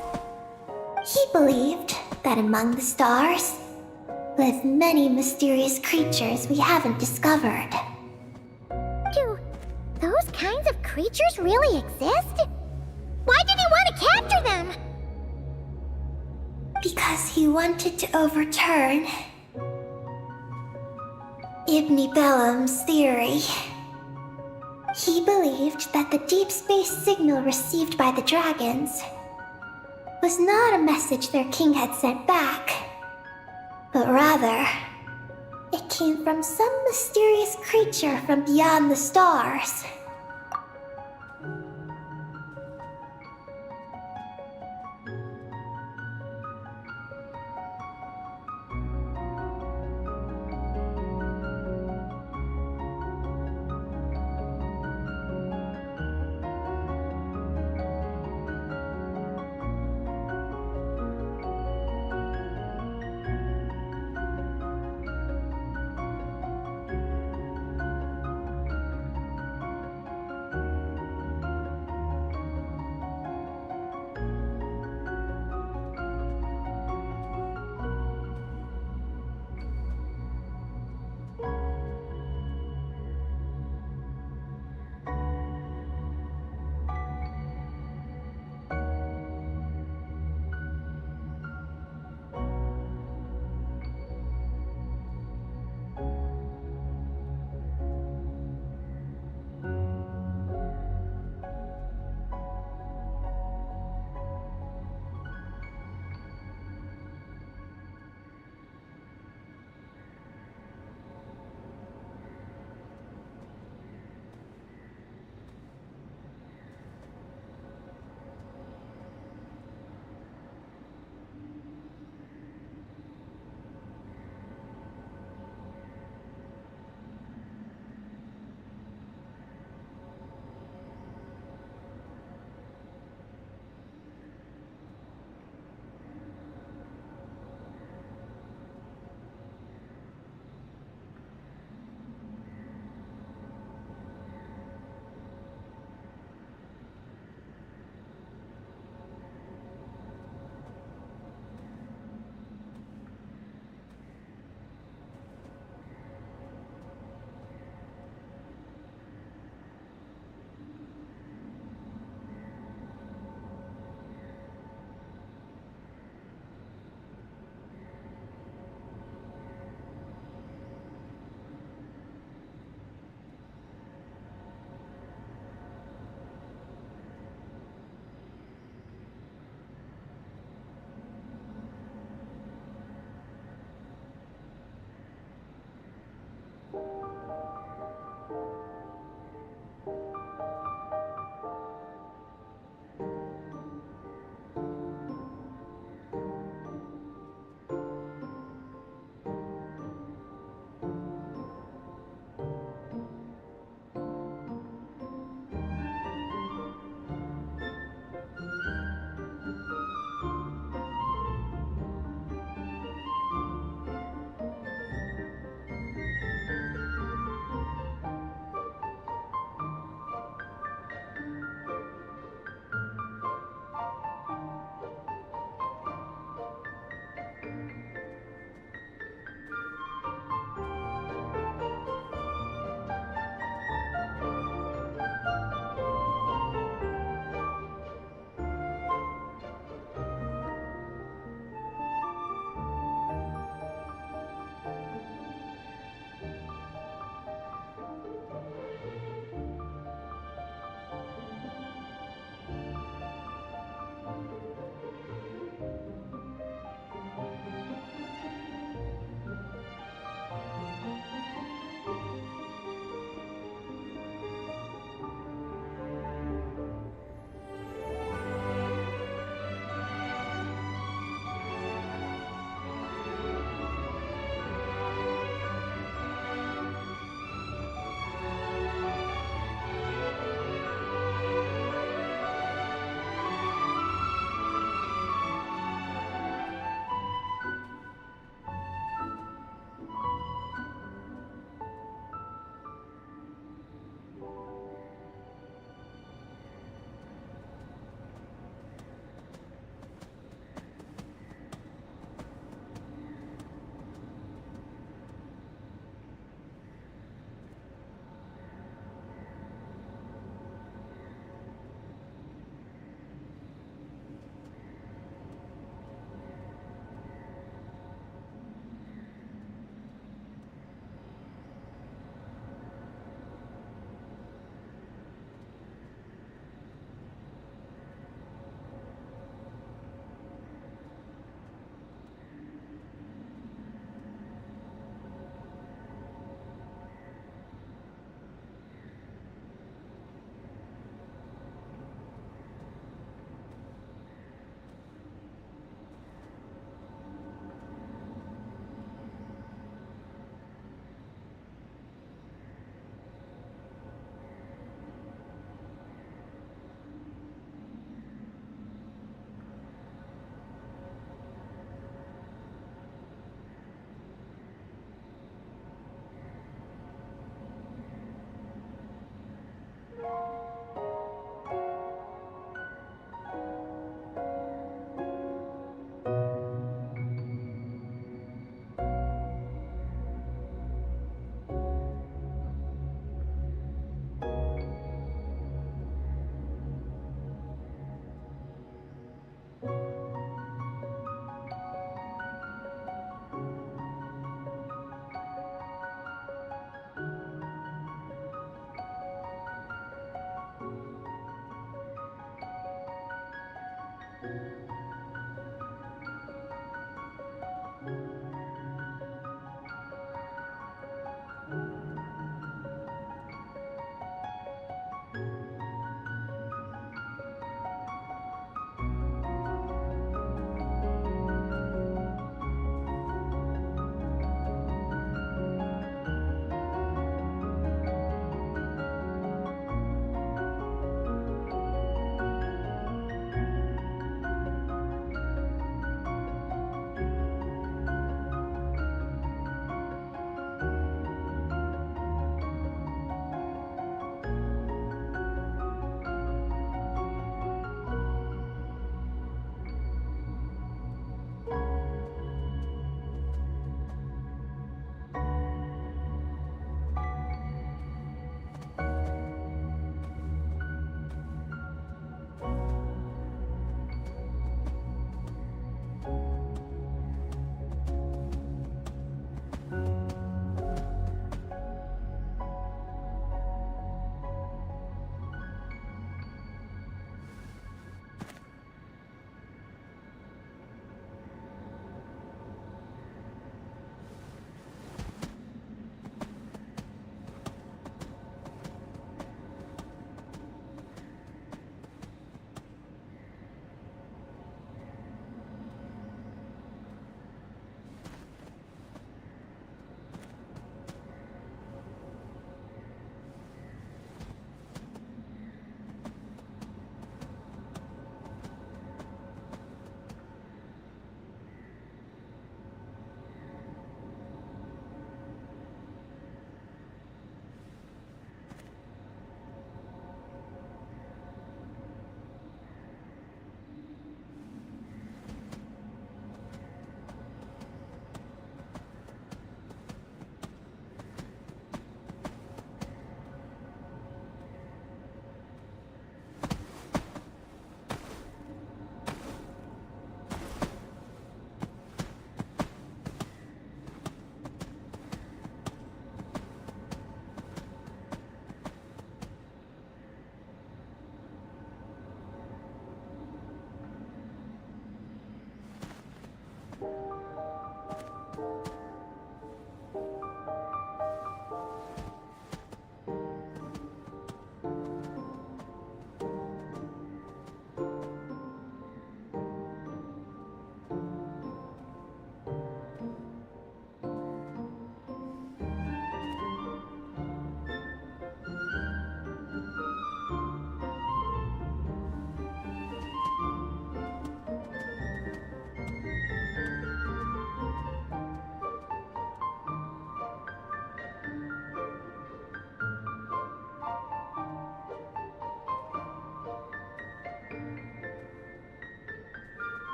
[SPEAKER 2] He believed that among the stars live many mysterious creatures we haven't discovered.
[SPEAKER 1] Do those kinds of creatures really exist? Why did he want to capture them?
[SPEAKER 2] Because he wanted to overturn Ibn Bellum's theory. He believed that the deep space signal received by the dragons was not a message their king had sent back, but rather, it came from some mysterious creature from beyond the stars.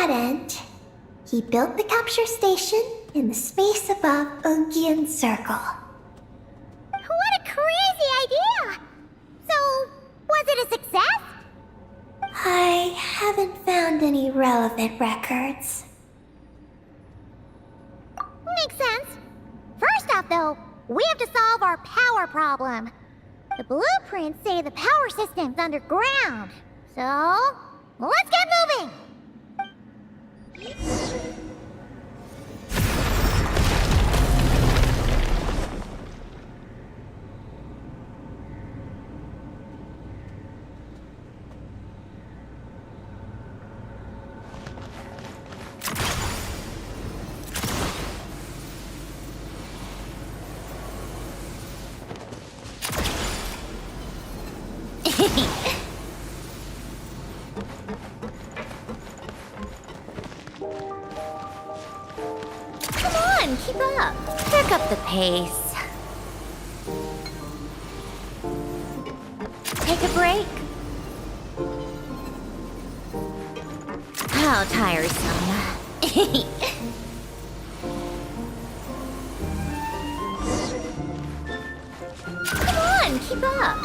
[SPEAKER 2] that end, he built the capture station in the space above Ungian Circle.
[SPEAKER 1] What a crazy idea! So, was it a success?
[SPEAKER 2] I haven't found any relevant records.
[SPEAKER 1] Makes sense. First off, though, we have to solve our power problem. The blueprints say the power system's underground. So, let's get moving!
[SPEAKER 4] Come on, keep up. Pick up the pace. Take a break. How tiresome. Come on, keep up.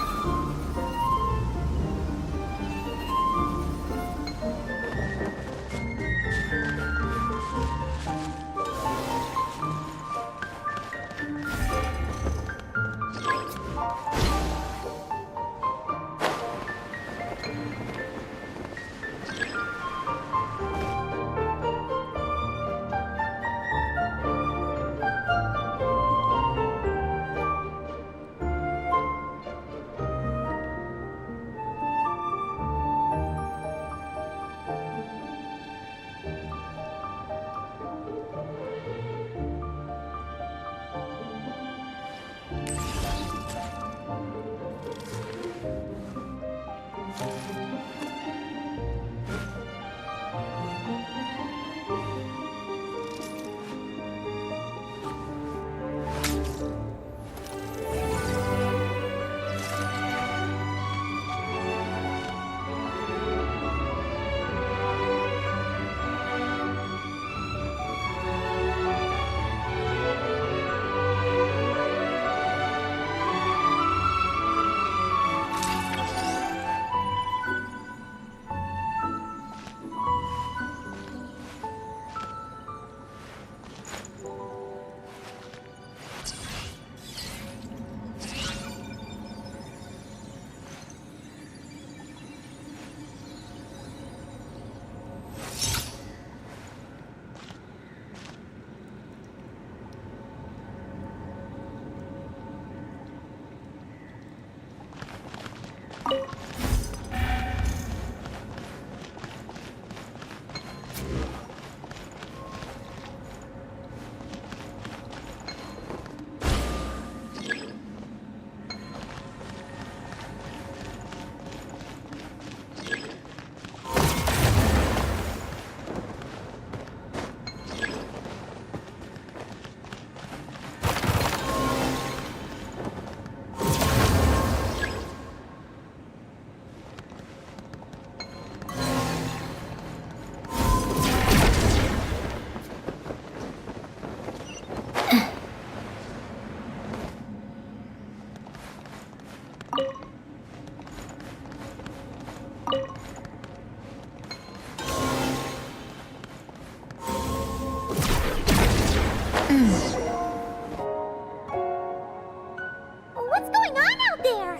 [SPEAKER 1] What's going on out there?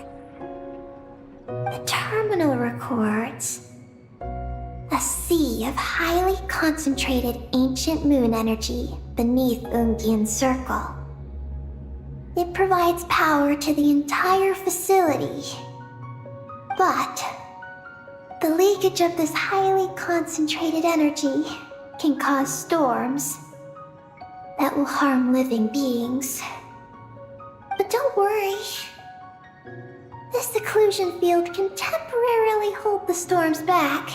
[SPEAKER 2] The terminal records a sea of highly concentrated ancient moon energy beneath Ungian Circle. It provides power to the entire facility. But the leakage of this highly concentrated energy can cause storms that will harm living beings. But don't worry. This seclusion field can temporarily hold the storms back.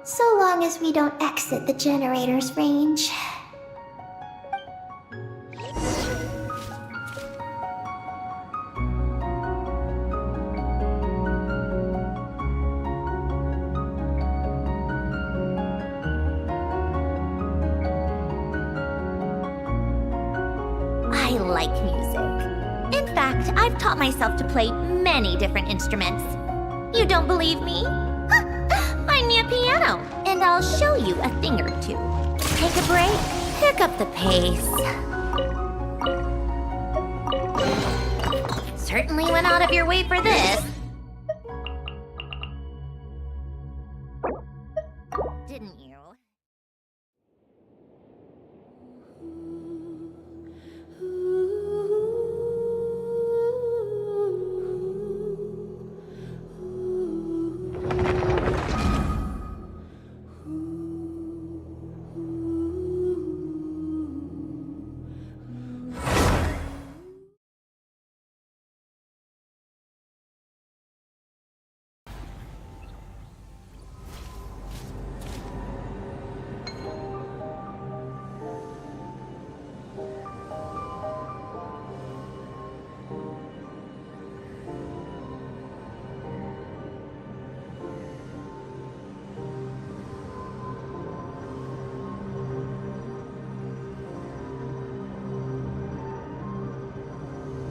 [SPEAKER 2] So long as we don't exit the generator's range.
[SPEAKER 4] like music. In fact, I've taught myself to play many different instruments. You don't believe me? Find me a piano, and I'll show you a thing or two. Take a break, pick up the pace. Certainly went out of your way for this. Didn't you?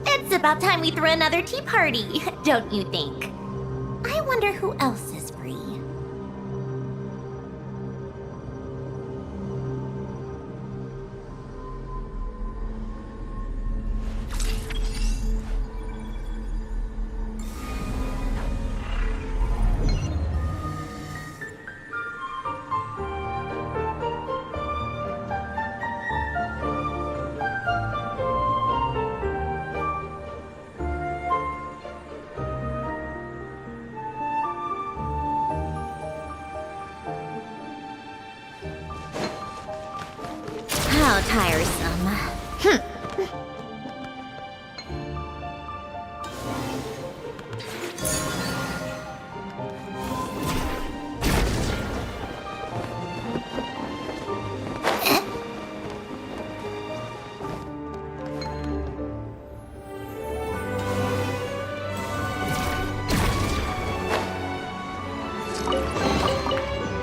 [SPEAKER 4] It's about time we threw another tea party, don't you think? I wonder who else is free. How tiresome.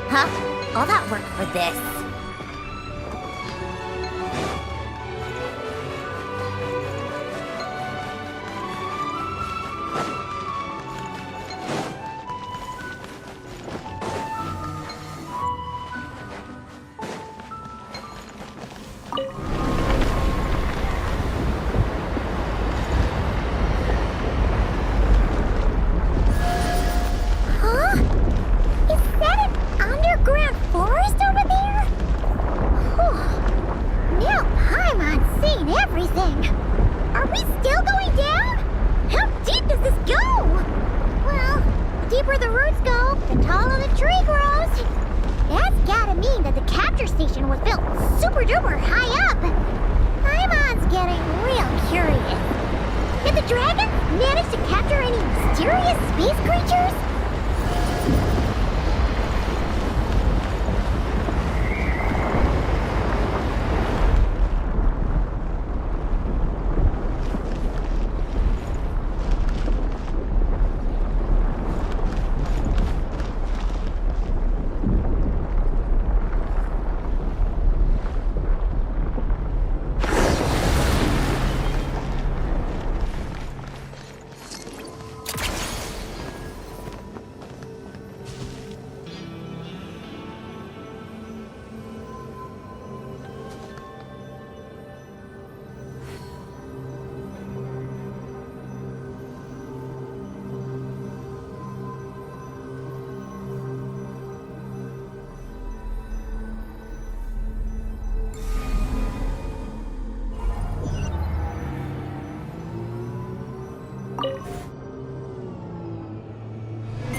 [SPEAKER 4] Huh? All that work for this?
[SPEAKER 1] Huh? Is that an underground forest over there? Whew. Now Paimon's seen everything. Are we still going down? How deep does this go? Well, the deeper the roots go, the taller the tree grows. That's gotta mean that the capture station was built super duper high up. Paimon's getting real curious. Did the dragon manage to capture any mysterious space creatures?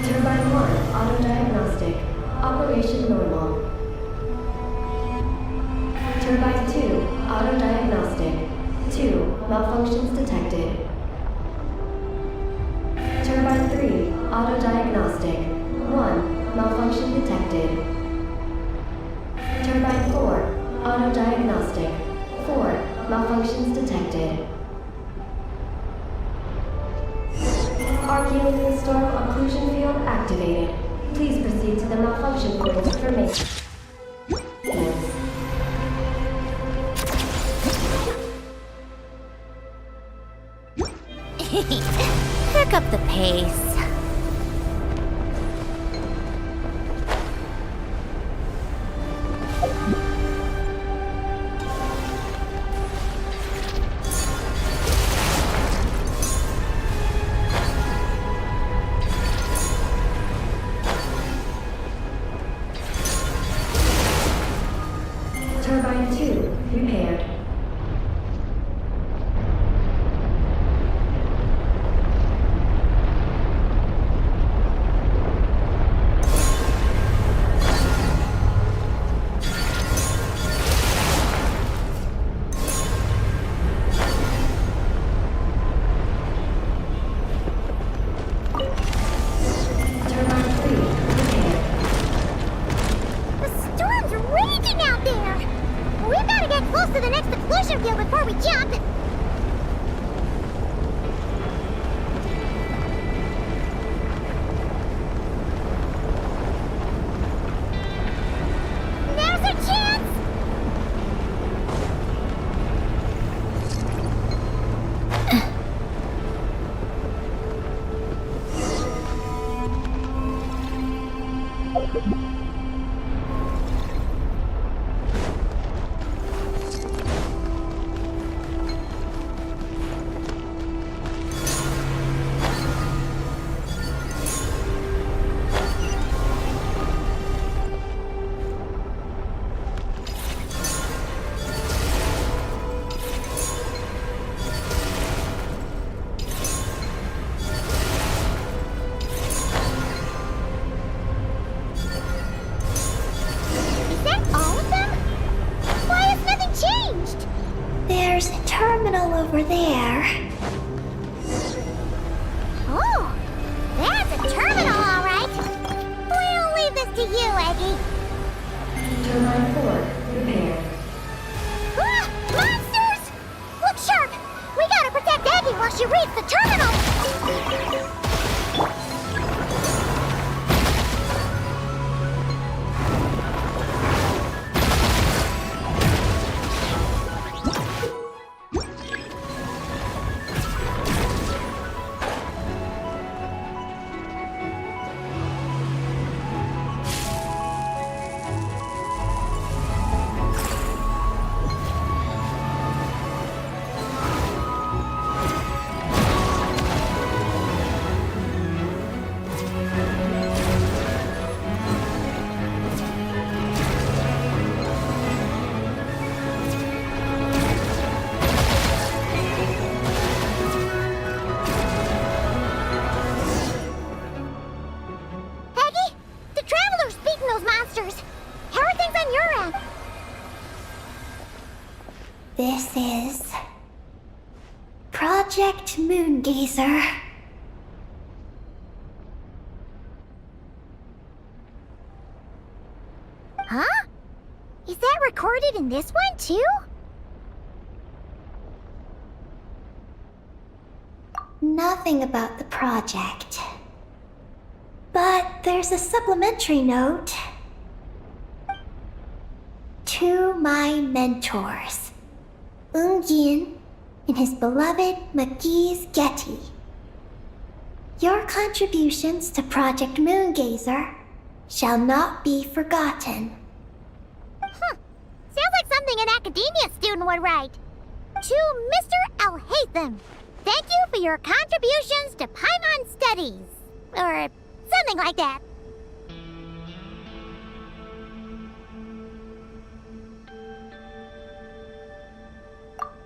[SPEAKER 5] Turbine 1, auto-diagnostic. Operation normal. Turbine 2, auto-diagnostic. 2, malfunctions detected. Turbine 3, auto-diagnostic. 1, malfunction detected. Turbine 4, auto-diagnostic. 4, malfunctions detected. Archaeogen storm occlusion field activated. Please proceed to the malfunction point for maintenance.
[SPEAKER 1] Huh? Is that an underground forest over there? Whew. Now Paimon's seen everything. Are we still going down? How deep does this go? Well, the deeper the roots go, the taller the tree grows. That's gotta mean that the capture station was built super duper high up. Paimon's getting real curious. Did the dragon manage to capture any mysterious space creatures?
[SPEAKER 5] Maintenance.
[SPEAKER 4] case.
[SPEAKER 5] Turbine 2 repaired. Turbine 3 repaired.
[SPEAKER 1] The storm's raging out there! We've got to get close to the next exclusion field before we jump! Now's our chance! Is that all of them? Why has nothing changed?
[SPEAKER 2] There's a terminal over there.
[SPEAKER 1] Oh, that's a terminal, all right. We'll leave this to you, Eggy.
[SPEAKER 5] Turbine 4 repaired.
[SPEAKER 1] Ah, monsters! Look sharp! We gotta protect Eggy while she reads the terminal! Eggy, the Traveler's beating those monsters. How are things on your end?
[SPEAKER 2] This is Project Moongazer.
[SPEAKER 1] Huh? Is that recorded in this one, too?
[SPEAKER 2] Nothing about the project. But there's a supplementary note. To my mentors, Yin and his beloved McGee's Getty. Your contributions to Project Moongazer shall not be forgotten.
[SPEAKER 1] Sounds like something an academia student would write. To Mr. Alhaitham, thank you for your contributions to Paimon Studies. Or something like that.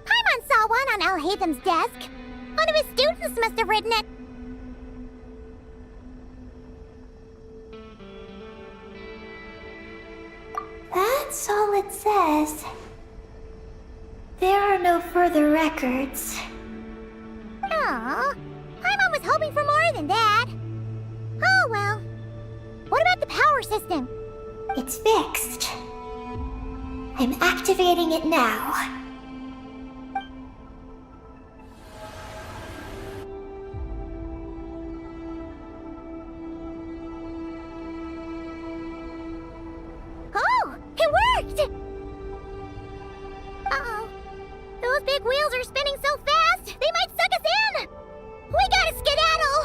[SPEAKER 1] Paimon saw one on Alhaitham's desk. One of his students must have written it.
[SPEAKER 2] That's all it says. There are no further records.
[SPEAKER 1] Aw, Paimon was hoping for more than that. Oh well. What about the power system?
[SPEAKER 2] It's fixed. I'm activating it now.
[SPEAKER 1] Oh, it worked! Uh-oh. Those big wheels are spinning so fast, they might suck us in! We gotta skedaddle!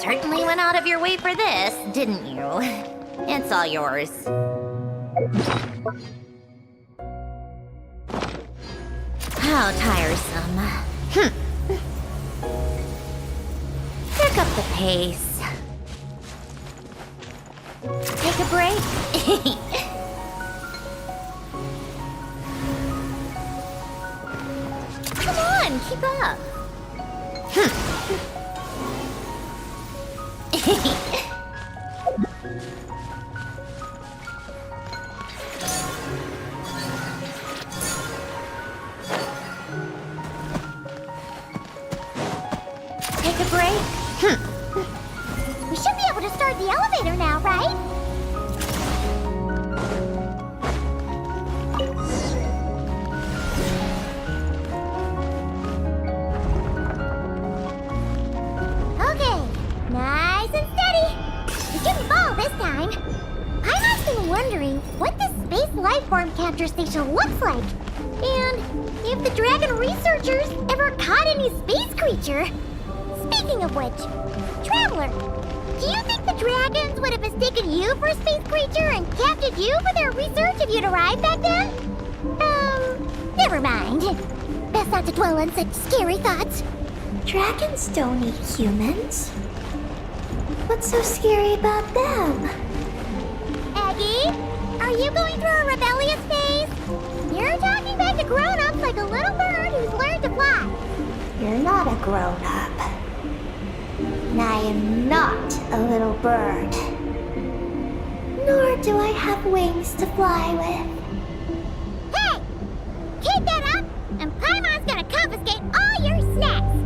[SPEAKER 4] Certainly went out of your way for this, didn't you? It's all yours. How tiresome. Pick up the pace. Take a break. Come on, keep up.
[SPEAKER 1] Take a break? We should be able to start the elevator now, right? capture station looks like. And if the dragon researchers ever caught any space creature. Speaking of which, Traveler, do you think the dragons would have mistaken you for a space creature and captured you for their research if you'd arrived back then? Never mind. Best not to dwell on such scary thoughts.
[SPEAKER 2] Dragons don't eat humans. What's so scary about them?
[SPEAKER 1] Aggie, are you going through a rebellious phase? You're talking back to grown-ups like a little bird who's learned to fly.
[SPEAKER 2] You're not a grown-up. And I am not a little bird. Nor do I have wings to fly with.
[SPEAKER 1] Hey! Keep that up, and Paimon's gonna confiscate all your snacks!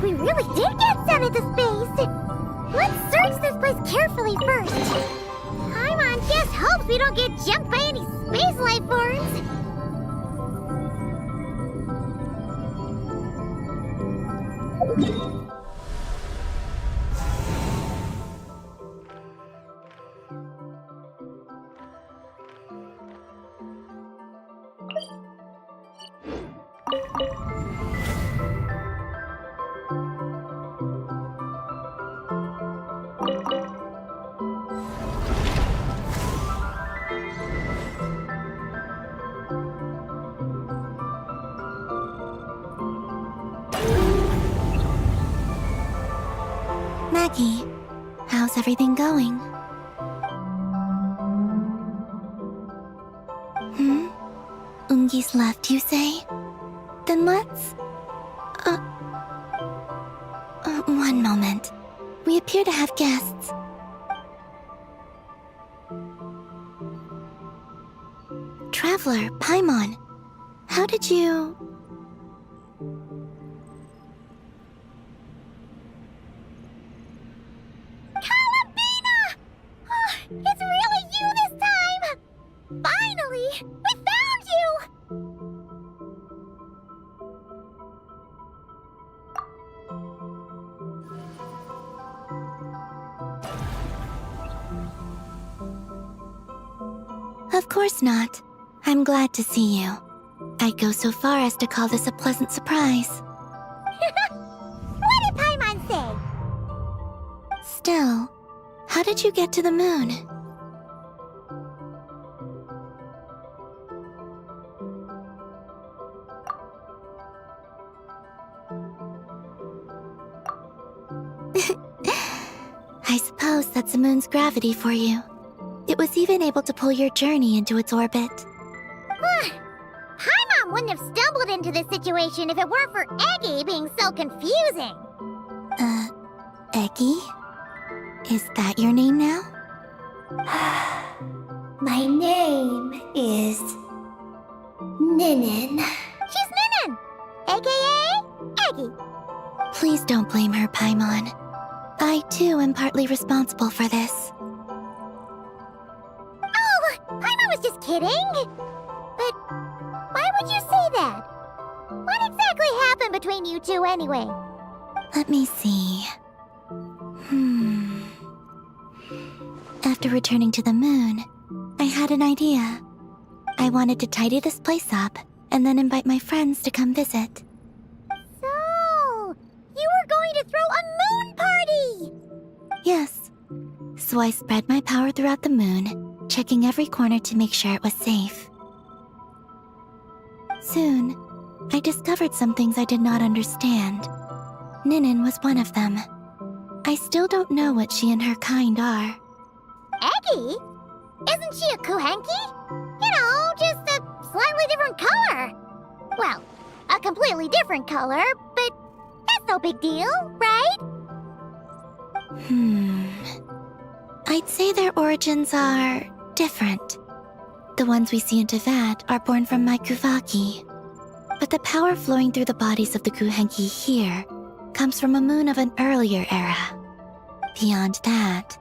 [SPEAKER 1] We really did get sent into space! Let's search this place carefully first. Paimon just hopes we don't get jumped by any space life forms.
[SPEAKER 3] Maggie, how's everything going? Ungi's left, you say? Then let's... one moment. We appear to have guests. Traveler, Paimon, how did you...
[SPEAKER 1] It's really you this time! Finally! We found you!
[SPEAKER 3] course not. I'm glad to see you. I'd go so far as to call this a pleasant surprise.
[SPEAKER 1] What did Paimon say?
[SPEAKER 3] Still, how did you get to the moon? I suppose that's the moon's gravity for you. It was even able to pull your journey into its orbit.
[SPEAKER 1] Paimon wouldn't have stumbled into this situation if it weren't for Eggy being so confusing.
[SPEAKER 3] Eggy? Is that your name now?
[SPEAKER 2] My name is Ninin.
[SPEAKER 1] She's Ninin, aka Eggy.
[SPEAKER 3] Please don't blame her, Paimon. I, too, am partly responsible for this.
[SPEAKER 1] Oh, Paimon was just kidding. But why would you say that? What exactly happened between you two anyway?
[SPEAKER 3] Let me see. After returning to the moon, I had an idea. I wanted to tidy this place up and then invite my friends to come visit.
[SPEAKER 1] So, you were going to throw a moon party!
[SPEAKER 3] Yes. So I spread my power throughout the moon, checking every corner to make sure it was safe. Soon, I discovered some things I did not understand. Ninin was one of them. I still don't know what she and her kind are.
[SPEAKER 1] Eggy? Isn't she a Kuhenki? You know, just a slightly different color. Well, a completely different color, but that's no big deal, right?
[SPEAKER 3] I'd say their origins are different. The ones we see in Tevat are born from my Kuvaki. But the power flowing through the bodies of the Kuhenki here comes from a moon of an earlier era. Beyond that,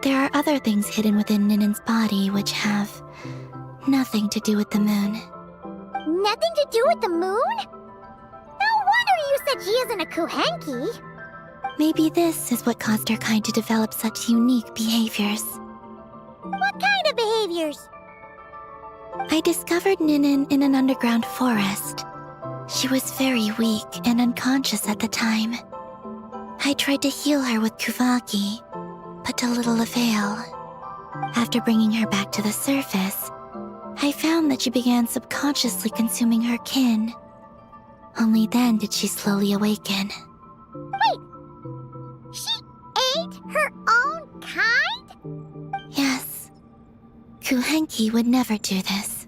[SPEAKER 3] there are other things hidden within Ninin's body which have nothing to do with the moon.
[SPEAKER 1] Nothing to do with the moon? No wonder you said she isn't a Kuhenki.
[SPEAKER 3] Maybe this is what caused her kind to develop such unique behaviors.
[SPEAKER 1] What kind of behaviors?
[SPEAKER 3] I discovered Ninin in an underground forest. She was very weak and unconscious at the time. I tried to heal her with Kuvaki, but to little avail. After bringing her back to the surface, I found that she began subconsciously consuming her kin. Only then did she slowly awaken.
[SPEAKER 1] Wait! She ate her own kind?
[SPEAKER 3] Yes. Kuhenki would never do this.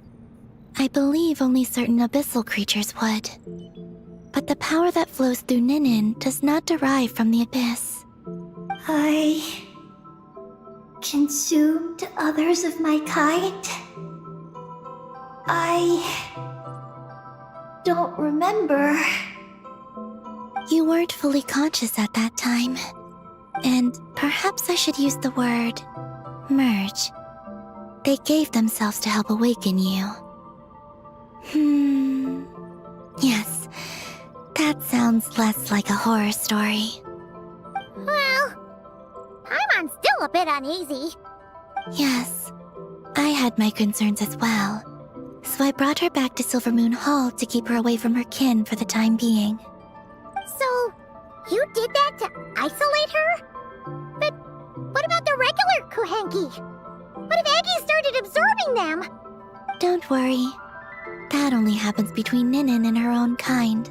[SPEAKER 3] I believe only certain abyssal creatures would. But the power that flows through Ninin does not derive from the abyss.
[SPEAKER 2] I consumed others of my kind? I don't remember.
[SPEAKER 3] You weren't fully conscious at that time. And perhaps I should use the word merge. They gave themselves to help awaken you. Yes, that sounds less like a horror story.
[SPEAKER 1] Well, Paimon's still a bit uneasy.
[SPEAKER 3] Yes, I had my concerns as well. So I brought her back to Silver Moon Hall to keep her away from her kin for the time being.
[SPEAKER 1] So, you did that to isolate her? But what about the regular Kuhenki? What if Aggie started absorbing them?
[SPEAKER 3] Don't worry. That only happens between Ninin and her own kind.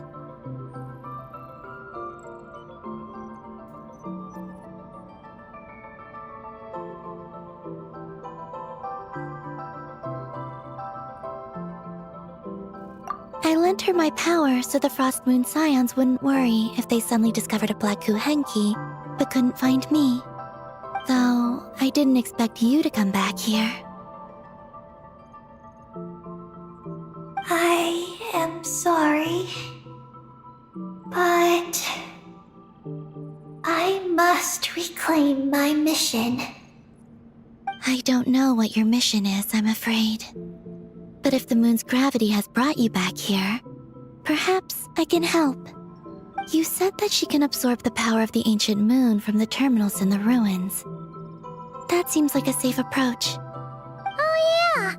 [SPEAKER 3] I lent her my power so the Frost Moon Scions wouldn't worry if they suddenly discovered a black Kuhenki, but couldn't find me. Though, I didn't expect you to come back here.
[SPEAKER 2] I am sorry, but I must reclaim my mission.
[SPEAKER 3] I don't know what your mission is, I'm afraid. But if the moon's gravity has brought you back here, perhaps I can help. You said that she can absorb the power of the ancient moon from the terminals in the ruins. That seems like a safe approach.
[SPEAKER 1] Oh yeah,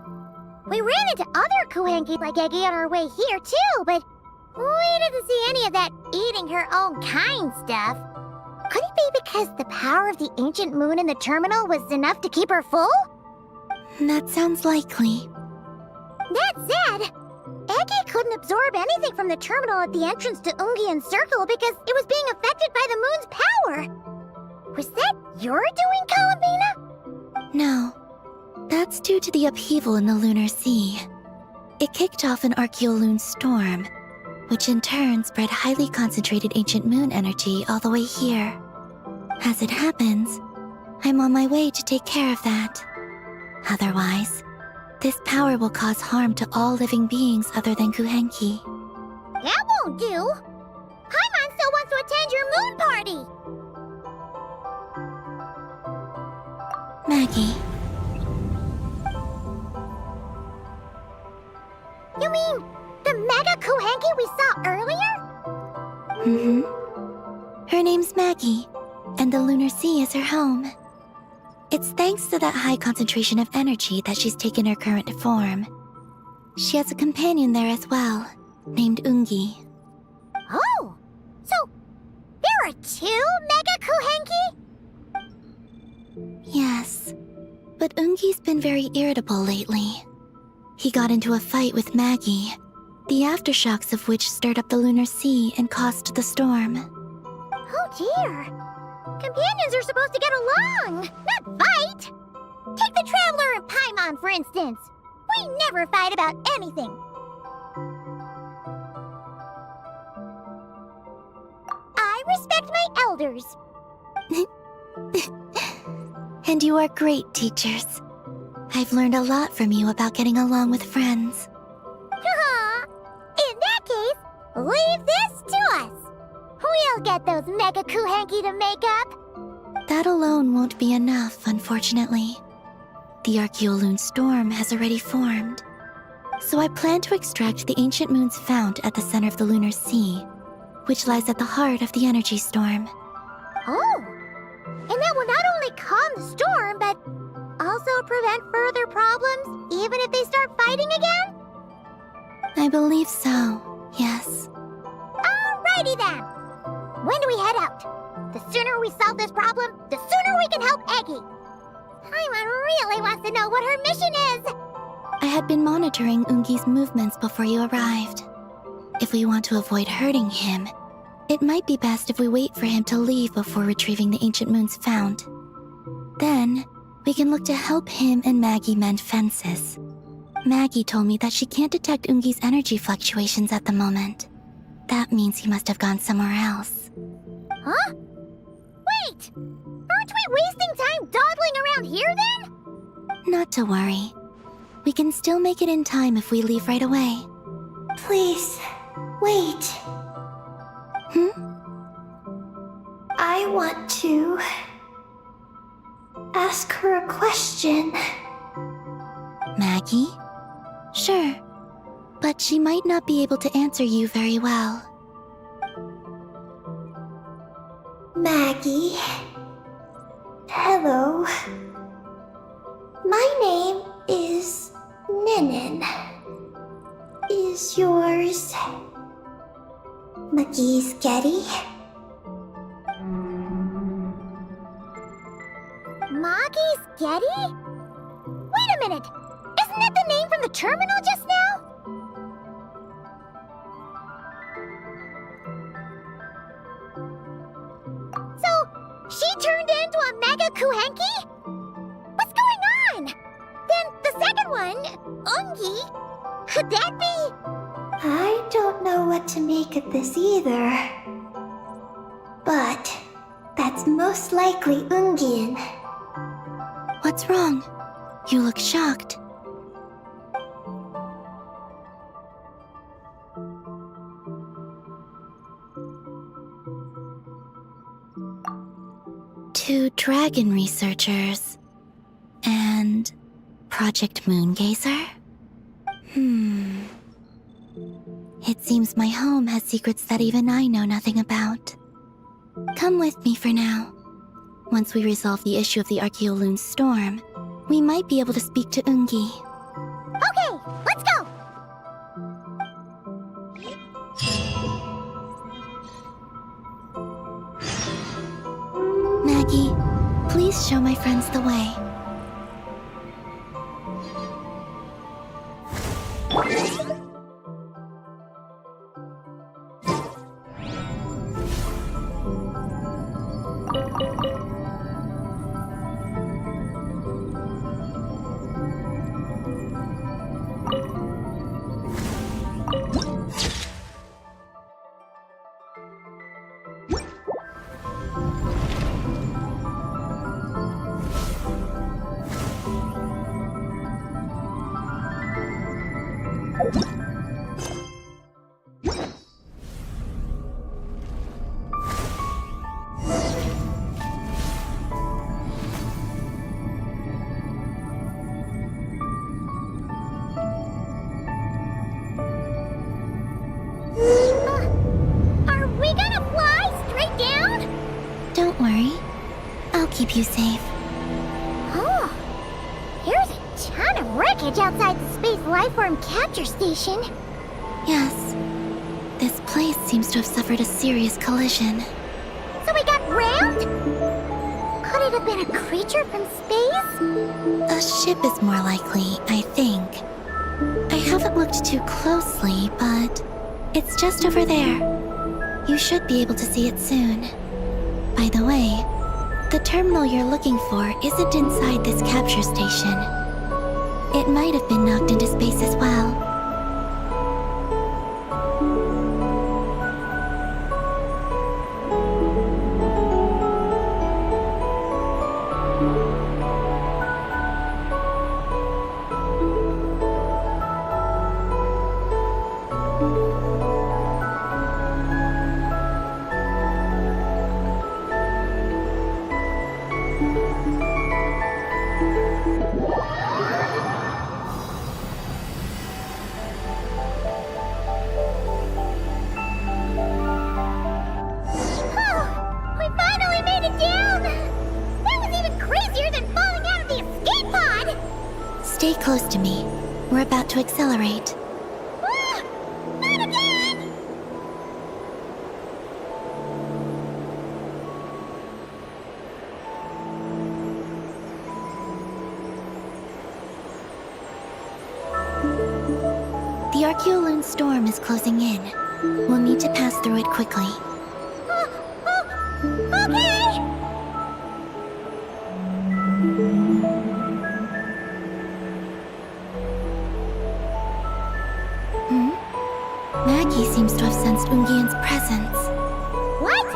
[SPEAKER 1] We ran into other Kuhenki like Eggy on our way here too, but we didn't see any of that eating her own kind stuff. Could it be because the power of the ancient moon in the terminal was enough to keep her full?
[SPEAKER 3] That sounds likely.
[SPEAKER 1] That said, Eggy couldn't absorb anything from the terminal at the entrance to Ungian Circle because it was being affected by the moon's power. Was that your doing, Columbina?
[SPEAKER 3] No. That's due to the upheaval in the lunar sea. It kicked off an Archeoloon storm, which in turn spread highly concentrated ancient moon energy all the way here. As it happens, I'm on my way to take care of that. Otherwise, this power will cause harm to all living beings other than Kuhenki.
[SPEAKER 1] That won't do. Paimon still wants to attend your moon party.
[SPEAKER 3] Maggie,
[SPEAKER 1] You mean the Mega Kuhenki we saw earlier?
[SPEAKER 3] Her name's Maggie, and the lunar sea is her home. It's thanks to that high concentration of energy that she's taken her current form. She has a companion there as well, named Ungi.
[SPEAKER 1] Oh, so there are two Mega Kuhenki?
[SPEAKER 3] Yes, but Ungi's been very irritable lately. He got into a fight with Maggie, the aftershocks of which stirred up the lunar sea and caused the storm.
[SPEAKER 1] Oh dear. Companions are supposed to get along, not fight. Take the Traveler and Paimon, for instance. We never fight about anything. I respect my elders.
[SPEAKER 3] And you are great teachers. I've learned a lot from you about getting along with friends.
[SPEAKER 1] In that case, leave this to us. We'll get those Mega Kuhenki to make up.
[SPEAKER 3] That alone won't be enough, unfortunately. The Archeoloon storm has already formed. So I plan to extract the ancient moon's fount at the center of the lunar sea, which lies at the heart of the energy storm.
[SPEAKER 1] Oh, and that will not only calm the storm, but also prevent further problems, even if they start fighting again?
[SPEAKER 3] I believe so, yes.
[SPEAKER 1] Alrighty then. When do we head out? The sooner we solve this problem, the sooner we can help Eggy. Paimon really wants to know what her mission is.
[SPEAKER 3] I had been monitoring Ungi's movements before you arrived. If we want to avoid hurting him, it might be best if we wait for him to leave before retrieving the ancient moon's fount. Then, we can look to help him and Maggie mend fences. Maggie told me that she can't detect Ungi's energy fluctuations at the moment. That means he must have gone somewhere else.
[SPEAKER 1] Huh? Wait! Aren't we wasting time dawdling around here then?
[SPEAKER 3] Not to worry. We can still make it in time if we leave right away.
[SPEAKER 2] Please, wait. I want to ask her a question.
[SPEAKER 3] Maggie? Sure, but she might not be able to answer you very well.
[SPEAKER 2] Maggie. Hello. My name is Ninin. Is yours McGee's Getty?
[SPEAKER 1] Maggie's Getty? Wait a minute! Isn't that the name from the terminal just now? So, she turned into a Mega Kuhenki? What's going on? Then the second one, Ungi, could that be?
[SPEAKER 2] I don't know what to make of this either. But that's most likely Ungian.
[SPEAKER 3] What's wrong? You look shocked. Two dragon researchers and Project Moongazer? It seems my home has secrets that even I know nothing about. Come with me for now. Once we resolve the issue of the Archeoloon storm, we might be able to speak to Ungi.
[SPEAKER 1] Okay,
[SPEAKER 3] Maggie, please show my friends the way.
[SPEAKER 1] Are we gonna fly straight down?
[SPEAKER 3] Don't worry. I'll keep you safe.
[SPEAKER 1] Oh, here's a ton of wreckage outside the Space Lifeform Capture Station.
[SPEAKER 3] Yes. This place seems to have suffered a serious collision.
[SPEAKER 1] So we got rammed? Could it have been a creature from space?
[SPEAKER 3] A ship is more likely, I think. I haven't looked too closely, but it's just over there. You should be able to see it soon. By the way, the terminal you're looking for isn't inside this capture station. It might have been knocked into space as well. Stay close to me. We're about to accelerate.
[SPEAKER 1] Ah! Not again!
[SPEAKER 3] The Archeoloon storm is closing in. We'll need to pass through it quickly.
[SPEAKER 1] Okay!
[SPEAKER 3] Maggie seems to have sensed Ungian's presence.
[SPEAKER 1] What?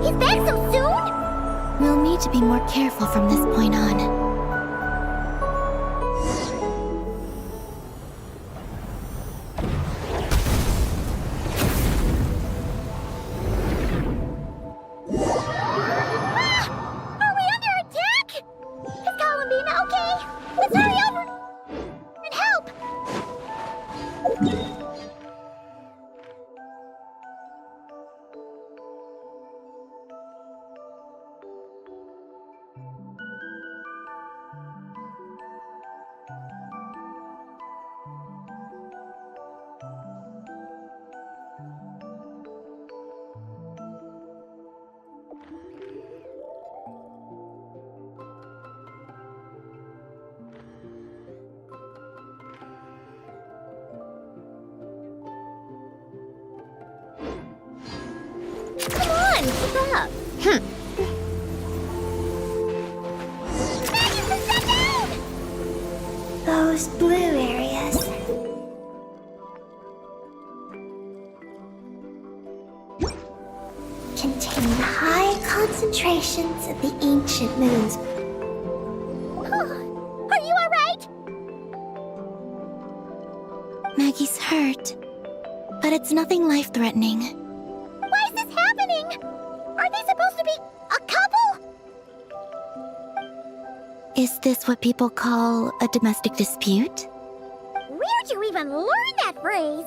[SPEAKER 1] He's back so soon?
[SPEAKER 3] We'll need to be more careful from this point on.
[SPEAKER 1] Are we under attack? Is Columbina okay? Let's hurry over and help!
[SPEAKER 4] Come on, keep up.
[SPEAKER 2] Those blue areas. Contain high concentrations of the ancient moons.
[SPEAKER 1] Are you alright?
[SPEAKER 3] Maggie's hurt, but it's nothing life-threatening.
[SPEAKER 1] Why is this happening? Are they supposed to be a couple?
[SPEAKER 3] Is this what people call a domestic dispute?
[SPEAKER 1] Where'd you even learn that phrase?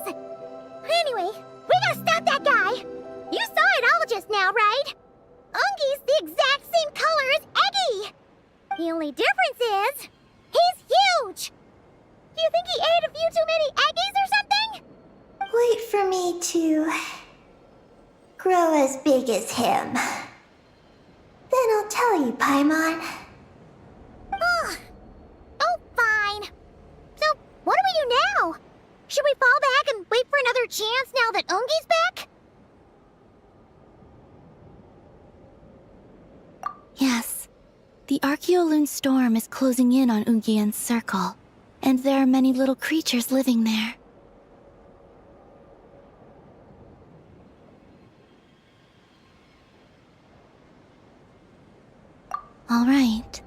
[SPEAKER 1] Anyway, we gotta stop that guy. You saw it all just now, right? Ungi's the exact same color as Eggy. The only difference is, he's huge. Do you think he ate a few too many Eggies or something?
[SPEAKER 2] Wait for me to grow as big as him. Then I'll study, Paimon.
[SPEAKER 1] Ugh. Oh, fine. So, what do we do now? Should we fall back and wait for another chance now that Ungi's back?
[SPEAKER 3] Yes. The Archeoloon storm is closing in on Ungian's circle, and there are many little creatures living there. All right,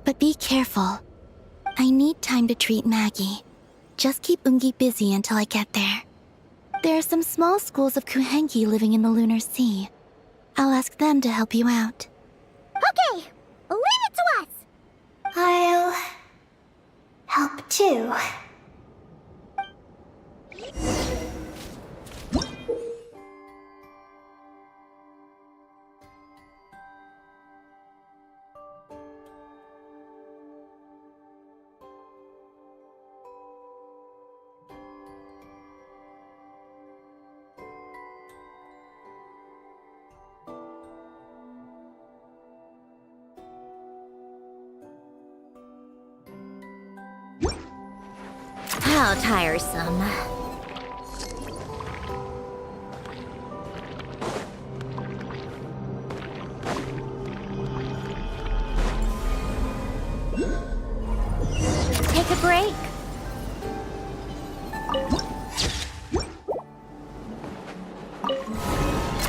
[SPEAKER 3] but be careful. I need time to treat Maggie. Just keep Ungi busy until I get there. There are some small schools of Kuhenki living in the Lunar Sea. I'll ask them to help you out.
[SPEAKER 1] Okay, leave it to us.
[SPEAKER 2] I'll help too.
[SPEAKER 4] How tiresome. Take a break.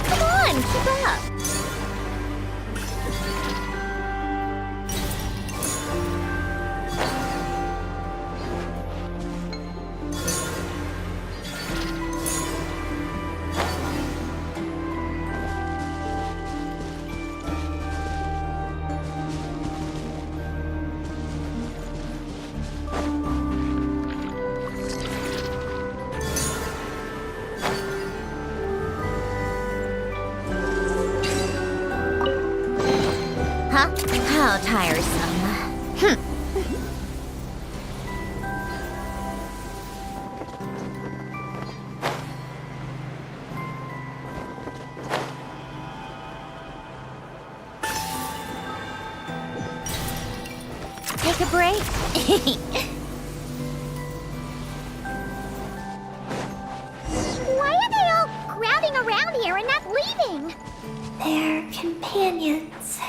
[SPEAKER 4] Come on, keep up. Huh? How tiresome. Take a break.
[SPEAKER 1] Why are they all crowding around here and not leaving?
[SPEAKER 2] Their companions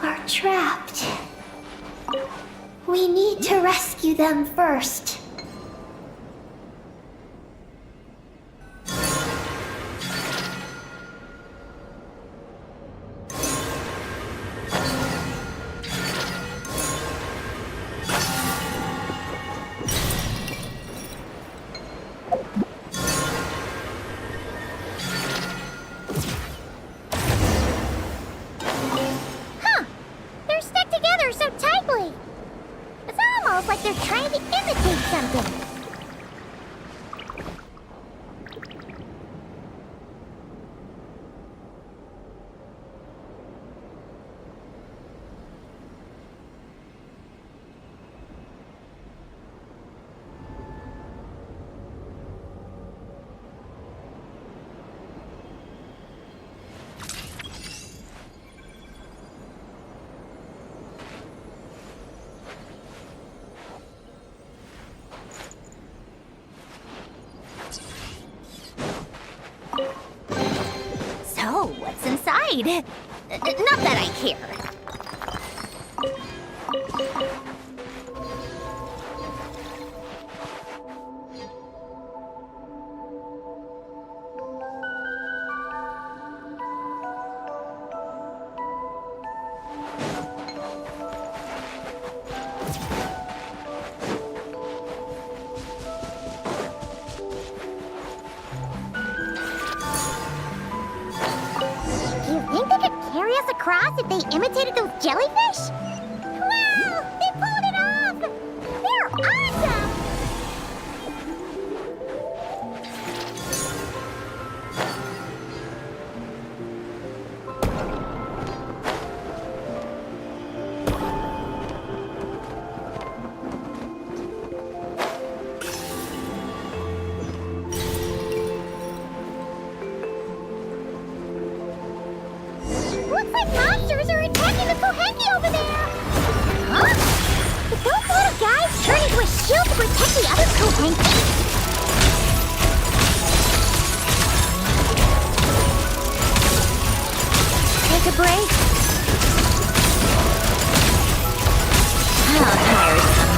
[SPEAKER 2] are trapped. We need to rescue them first.
[SPEAKER 1] Huh. They're stuck together so tightly. It's almost like they're trying to imitate something.
[SPEAKER 4] So, what's inside? Not that I care.
[SPEAKER 1] Do you think they could carry us across if they imitated those jellyfish? Wow! They pulled it off! They're awesome! Looks like monsters are attacking! the other crew hanky? Take a break.
[SPEAKER 4] How tiresome.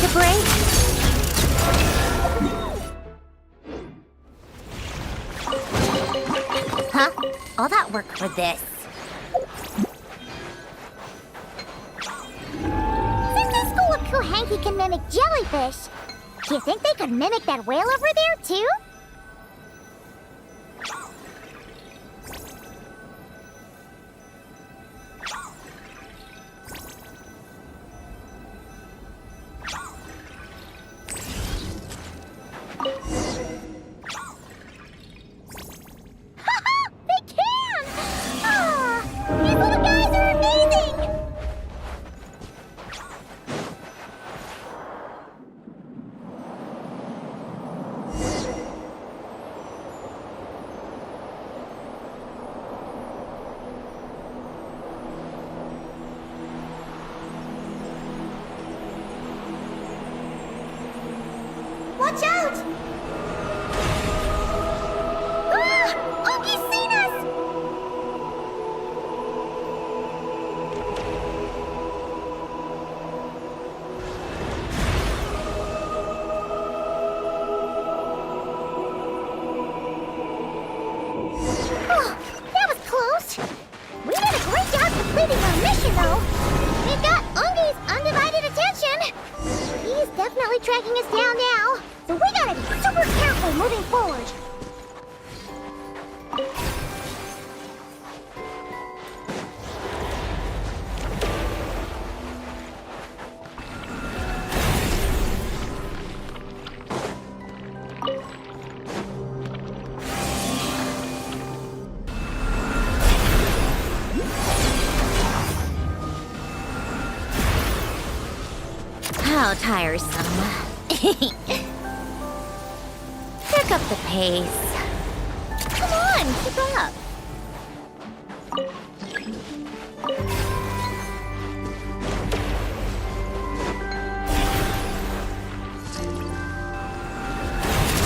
[SPEAKER 4] a break? Huh? All that work for this.
[SPEAKER 1] Since the school of Kuhanki can mimic jellyfish, do you think they could mimic that whale over there, too? They can! Ah, these little guys are amazing! Watch out! Ah! Oki's seen us! Oh, that was close. We did a great job completing our mission, though. We've got Ungi's undivided attention. He's definitely tracking us down now, so we gotta be super careful moving forward.
[SPEAKER 4] How tiresome. Pick up the pace. Come on, keep up.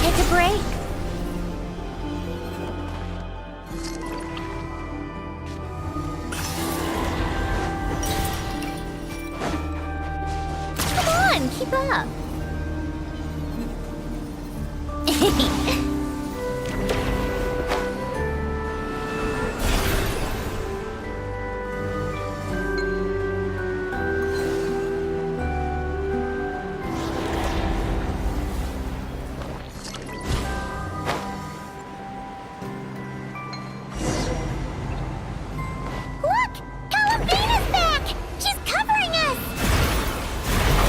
[SPEAKER 4] Take a break. Come on, keep up.
[SPEAKER 1] Look! Columbina's back! She's covering us!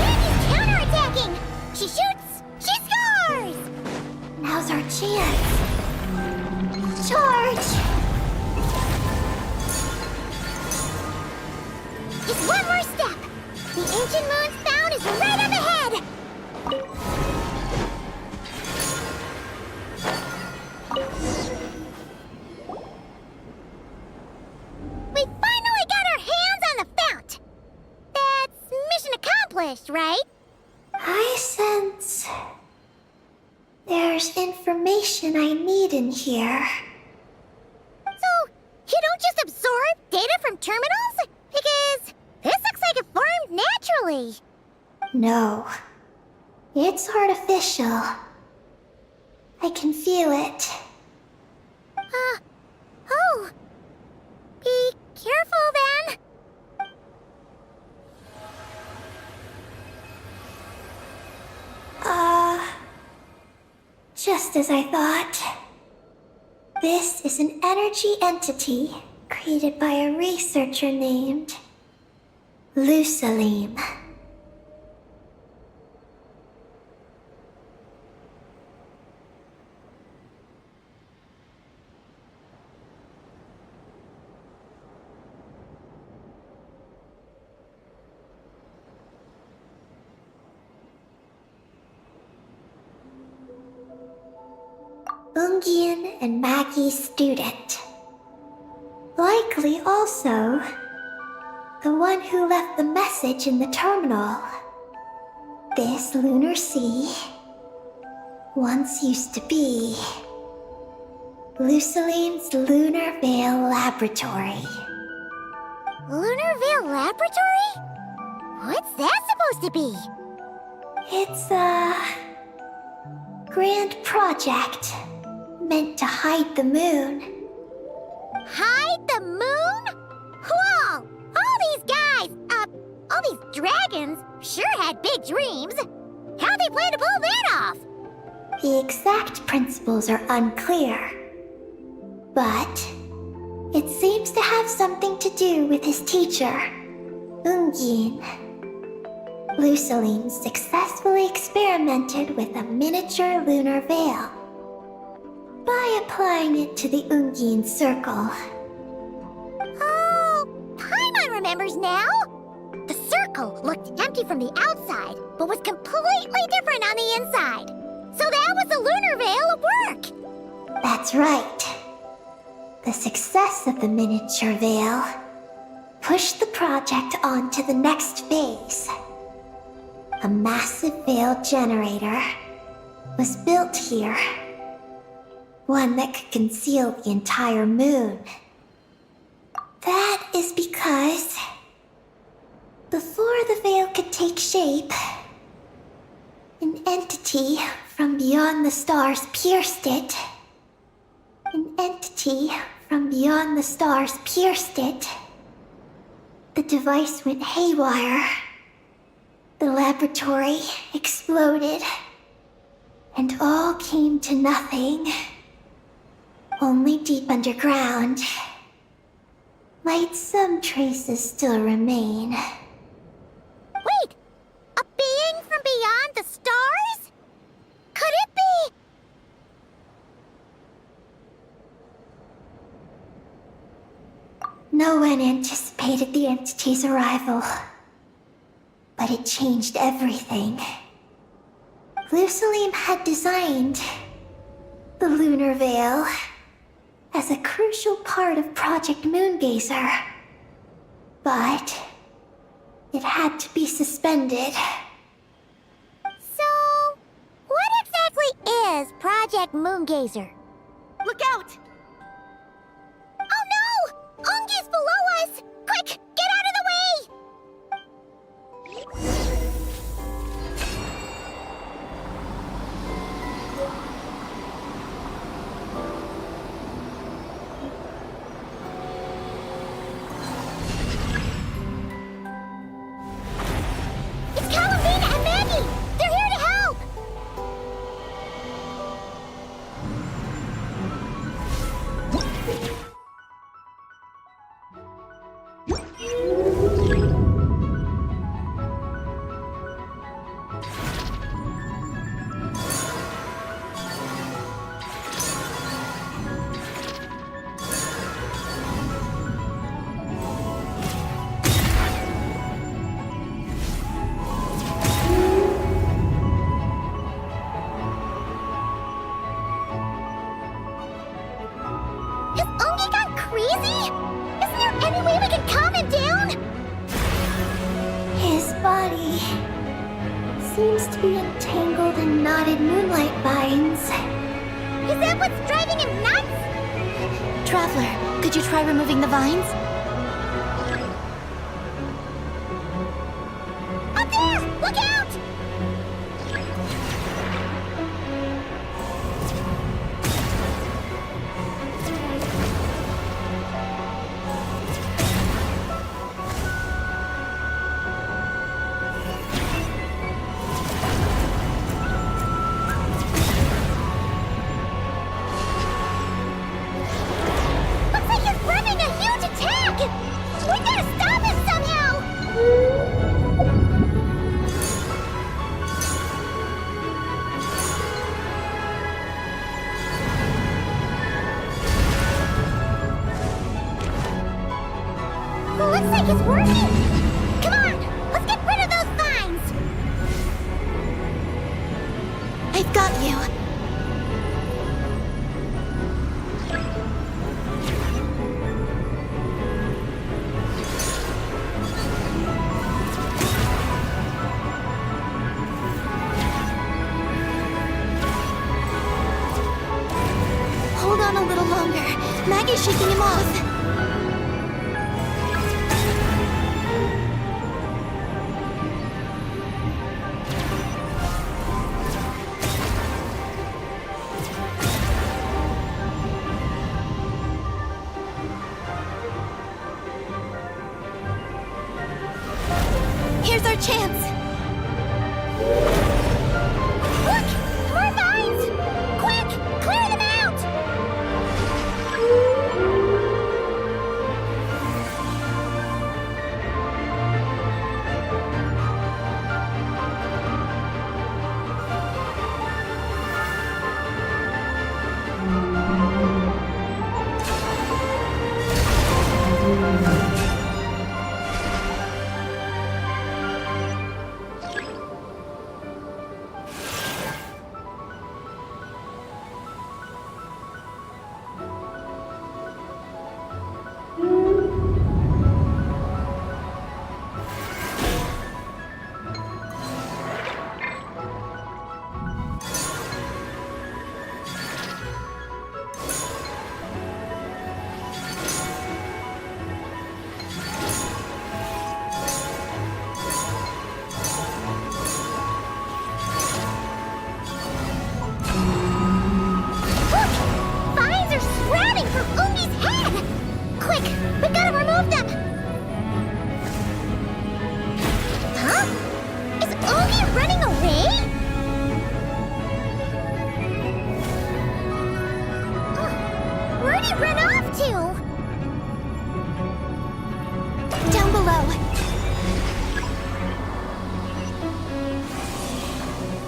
[SPEAKER 1] Andy's counterattacking! She shoots! She scores!
[SPEAKER 2] Now's our chance. Charge!
[SPEAKER 1] Just one more step! The ancient moon's bound is right up ahead! We finally got our hands on the fount! That's mission accomplished, right?
[SPEAKER 2] I sense there's information I need in here.
[SPEAKER 1] So, you don't just absorb data from terminals? Because this looks like it formed naturally.
[SPEAKER 2] No, it's artificial. I can feel it.
[SPEAKER 1] Oh. Be careful then.
[SPEAKER 2] Just as I thought. This is an energy entity created by a researcher named Lusalim. Ungian and Maggie's student. Likely also the one who left the message in the terminal. This lunar sea once used to be Lusalim's Lunar Veil Laboratory.
[SPEAKER 1] Lunar Veil Laboratory? What's that supposed to be?
[SPEAKER 2] It's a grand project meant to hide the moon.
[SPEAKER 1] Hide the moon? Whoa! All these guys, all these dragons sure had big dreams. How'd they plan to pull that off?
[SPEAKER 2] The exact principles are unclear, but it seems to have something to do with his teacher, Ungin. Luceline successfully experimented with a miniature lunar veil by applying it to the Ungin circle.
[SPEAKER 1] Oh, Paimon remembers now. The circle looked empty from the outside, but was completely different on the inside. So that was the lunar veil at work.
[SPEAKER 2] That's right. The success of the miniature veil pushed the project on to the next phase. A massive veil generator was built here. One that could conceal the entire moon. That is because before the veil could take shape, an entity from beyond the stars pierced it. An entity from beyond the stars pierced it. The device went haywire. The laboratory exploded. And all came to nothing. Only deep underground might some traces still remain.
[SPEAKER 1] Wait, a being from beyond the stars? Could it be?
[SPEAKER 2] No one anticipated the entity's arrival, but it changed everything. Luceline had designed the lunar veil as a crucial part of Project Moongazer, but it had to be suspended.
[SPEAKER 1] So, what exactly is Project Moongazer?
[SPEAKER 4] Look out!
[SPEAKER 1] Oh no! Ungi's below us! Quick, get out of the way! It's Calamina and Maggie! They're here to help! Has Ungi gone crazy? Isn't there any way we can calm him down?
[SPEAKER 2] His body seems to be entangled in knotted moonlight vines.
[SPEAKER 1] Is that what's driving him nuts?
[SPEAKER 3] Traveler, could you try removing the vines?
[SPEAKER 1] Up there! Look out! Looks like he's running a huge attack! We gotta stop him somehow! Looks like it's working! Come on, let's get rid of those vines!
[SPEAKER 3] I've got you. Hold on a little longer. Maggie's shaking him off. Here's our chance!
[SPEAKER 1] Look! More vines! Quick! Clear them out!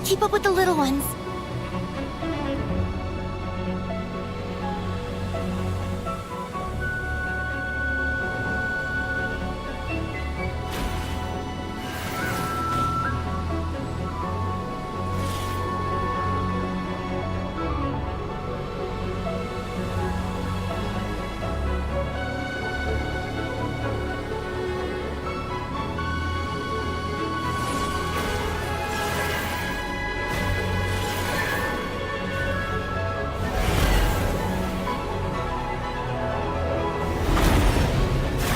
[SPEAKER 3] Keep up with the little ones.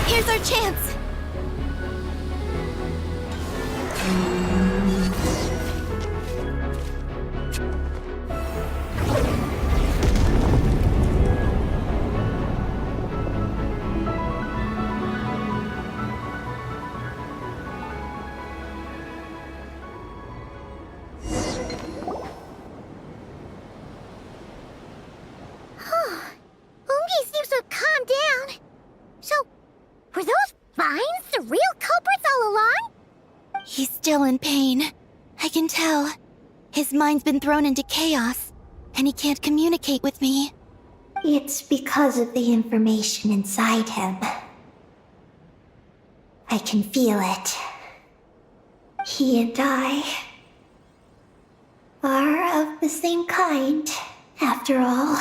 [SPEAKER 3] Here's our chance!
[SPEAKER 1] Ungi seems to have calmed down. So, were those vines the real culprits all along?
[SPEAKER 3] He's still in pain. I can tell. His mind's been thrown into chaos, and he can't communicate with me.
[SPEAKER 2] It's because of the information inside him. I can feel it. He and I are of the same kind, after all.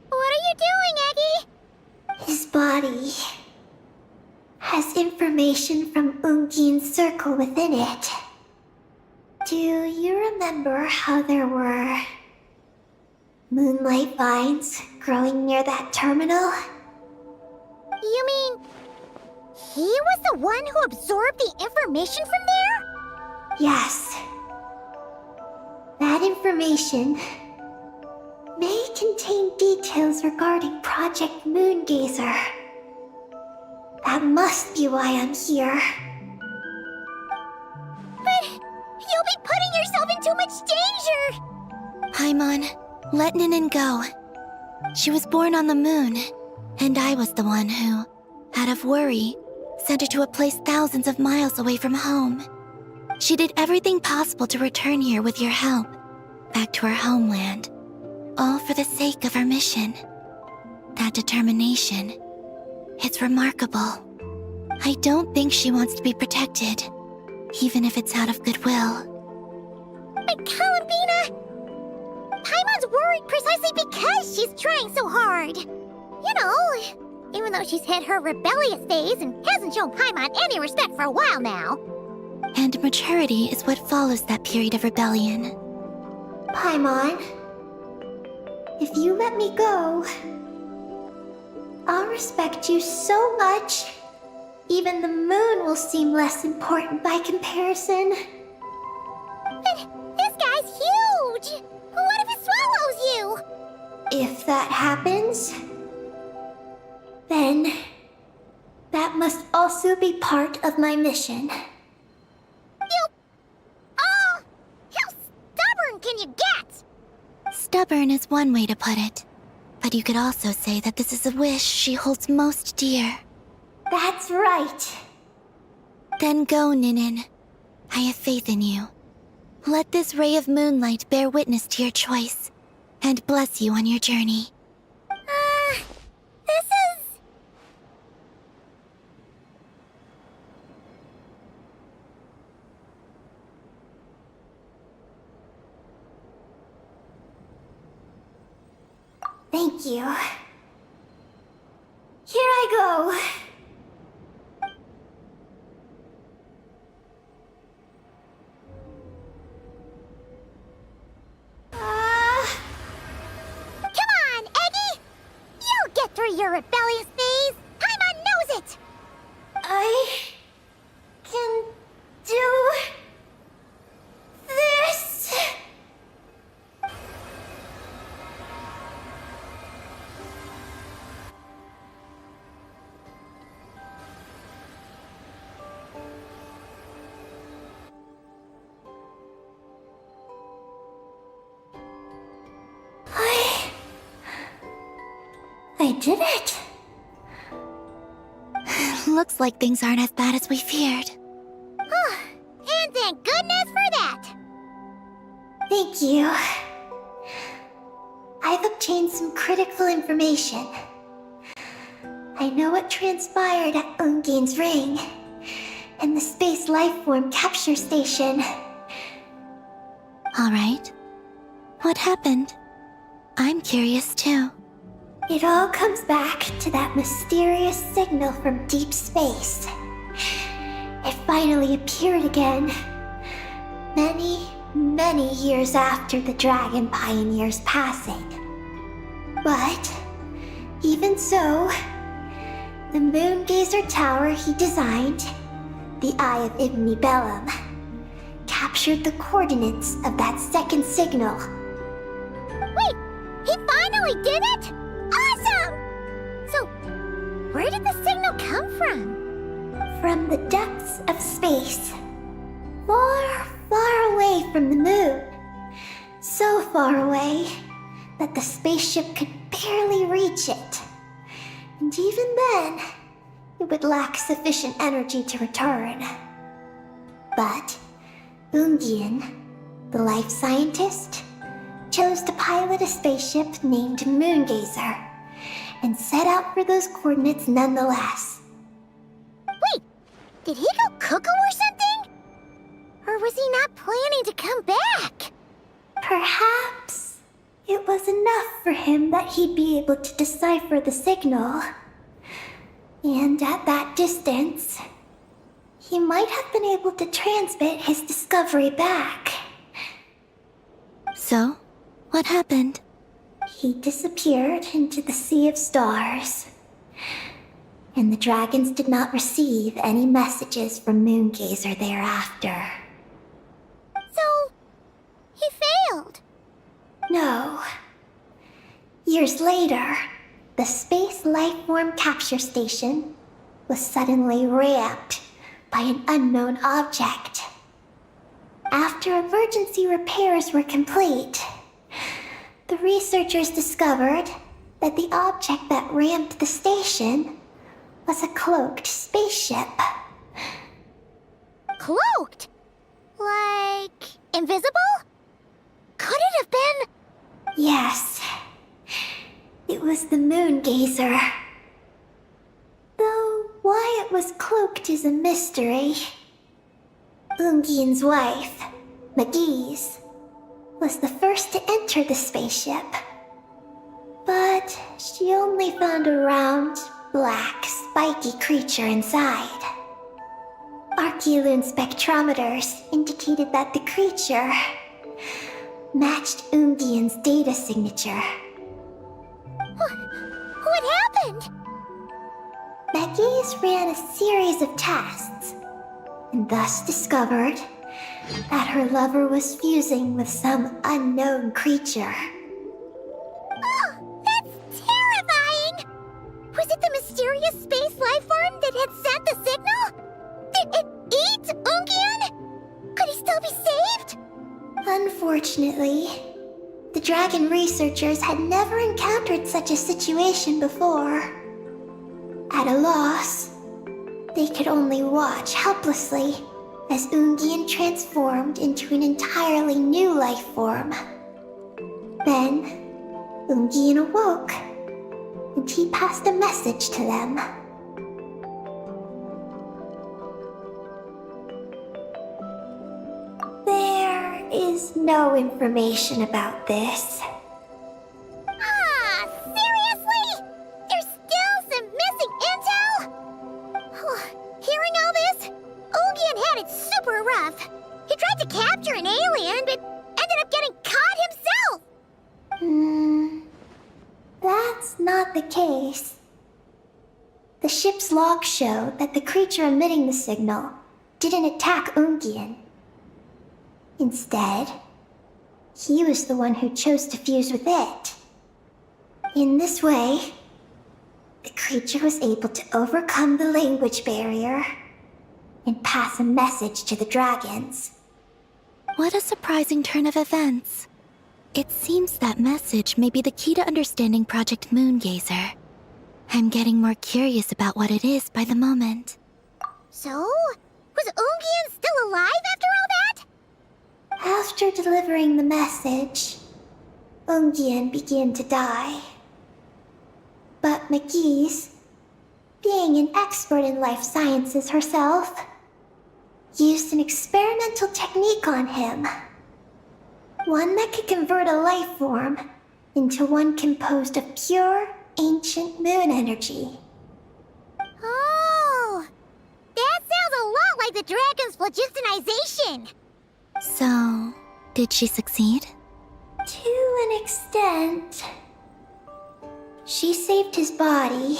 [SPEAKER 1] What are you doing, Eggy?
[SPEAKER 2] His body has information from Ungin's circle within it. Do you remember how there were moonlight vines growing near that terminal?
[SPEAKER 1] You mean he was the one who absorbed the information from there?
[SPEAKER 2] Yes. That information may contain details regarding Project Moongazer. That must be why I'm here.
[SPEAKER 1] But you'll be putting yourself in too much danger!
[SPEAKER 3] Paimon, let Ninin go. She was born on the moon, and I was the one who, out of worry, sent her to a place thousands of miles away from home. She did everything possible to return here with your help, back to her homeland. All for the sake of our mission. That determination, it's remarkable. I don't think she wants to be protected, even if it's out of goodwill.
[SPEAKER 1] But Columbina! Paimon's worried precisely because she's trying so hard. You know, even though she's hit her rebellious phase and hasn't shown Paimon any respect for a while now.
[SPEAKER 3] And maturity is what follows that period of rebellion.
[SPEAKER 2] Paimon, if you let me go, I'll respect you so much. Even the moon will seem less important by comparison.
[SPEAKER 1] But this guy's huge! What if it swallows you?
[SPEAKER 2] If that happens, then that must also be part of my mission.
[SPEAKER 1] How stubborn can you get?
[SPEAKER 3] Stubborn is one way to put it. But you could also say that this is a wish she holds most dear.
[SPEAKER 2] That's right.
[SPEAKER 3] Then go, Ninin. I have faith in you. Let this ray of moonlight bear witness to your choice, and bless you on your journey.
[SPEAKER 1] This is...
[SPEAKER 2] Thank you. Here I go.
[SPEAKER 1] Come on, Eggy! You'll get through your rebellious phase! Paimon knows it!
[SPEAKER 2] I can do this. I did it.
[SPEAKER 3] Looks like things aren't as bad as we feared.
[SPEAKER 1] And thank goodness for that!
[SPEAKER 2] Thank you. I've obtained some critical information. I know what transpired at Ungain's ring and the space lifeform capture station.
[SPEAKER 3] Alright. What happened? I'm curious too.
[SPEAKER 2] It all comes back to that mysterious signal from deep space. It finally appeared again. Many years after the Dragon Pioneer's passing. But, even so, the Moon Gazer Tower he designed, the Eye of Ibn Bellum, captured the coordinates of that second signal.
[SPEAKER 1] Wait! He finally did it?! Awesome! So, where did the signal come from?
[SPEAKER 2] From the depths of space. Far away from the moon. So far away that the spaceship could barely reach it. And even then, it would lack sufficient energy to return. But Ungian, the life scientist, chose to pilot a spaceship named Moongazer and set out for those coordinates nonetheless.
[SPEAKER 1] Wait! Did he go cuckoo or something? Or was he not planning to come back?
[SPEAKER 2] Perhaps it was enough for him that he'd be able to decipher the signal. And at that distance, he might have been able to transmit his discovery back.
[SPEAKER 3] So, what happened?
[SPEAKER 2] He disappeared into the sea of stars. And the dragons did not receive any messages from Moongazer thereafter.
[SPEAKER 1] So, he failed.
[SPEAKER 2] No. Years later, the space lifeform capture station was suddenly ramped by an unknown object. After emergency repairs were complete, the researchers discovered that the object that ramped the station was a cloaked spaceship.
[SPEAKER 1] Cloaked? Like, invisible? Could it have been...
[SPEAKER 2] Yes. It was the Moongazer. Though why it was cloaked is a mystery. Ungian's wife, McGee's, was the first to enter the spaceship. But she only found a round, black, spiky creature inside. Archeoloon spectrometers indicated that the creature matched Ungian's data signature.
[SPEAKER 1] What happened?
[SPEAKER 2] McGee's ran a series of tests, and thus discovered that her lover was fusing with some unknown creature.
[SPEAKER 1] Oh, that's terrifying! Was it the mysterious space lifeform that had sent the signal? It eats Ungian? Could he still be saved?
[SPEAKER 2] Unfortunately, the dragon researchers had never encountered such a situation before. At a loss, they could only watch helplessly as Ungian transformed into an entirely new life form. Then, Ungian awoke, and he passed a message to them. There is no information about this.
[SPEAKER 1] Ah, seriously? There's still some missing intel? Hearing all this, Ungian had it super rough. He tried to capture an alien, but ended up getting caught himself.
[SPEAKER 2] That's not the case. The ship's logs show that the creature emitting the signal didn't attack Ungian. Instead, he was the one who chose to fuse with it. In this way, the creature was able to overcome the language barrier and pass a message to the dragons.
[SPEAKER 3] What a surprising turn of events. It seems that message may be the key to understanding Project Moongazer. I'm getting more curious about what it is by the moment.
[SPEAKER 1] So, was Ungian still alive after all that?
[SPEAKER 2] After delivering the message, Ungian began to die. But McGee's, being an expert in life sciences herself, used an experimental technique on him. One that could convert a life form into one composed of pure, ancient moon energy.
[SPEAKER 1] Oh, that sounds a lot like the dragon's phlogistonization.
[SPEAKER 3] So, did she succeed?
[SPEAKER 2] To an extent. She saved his body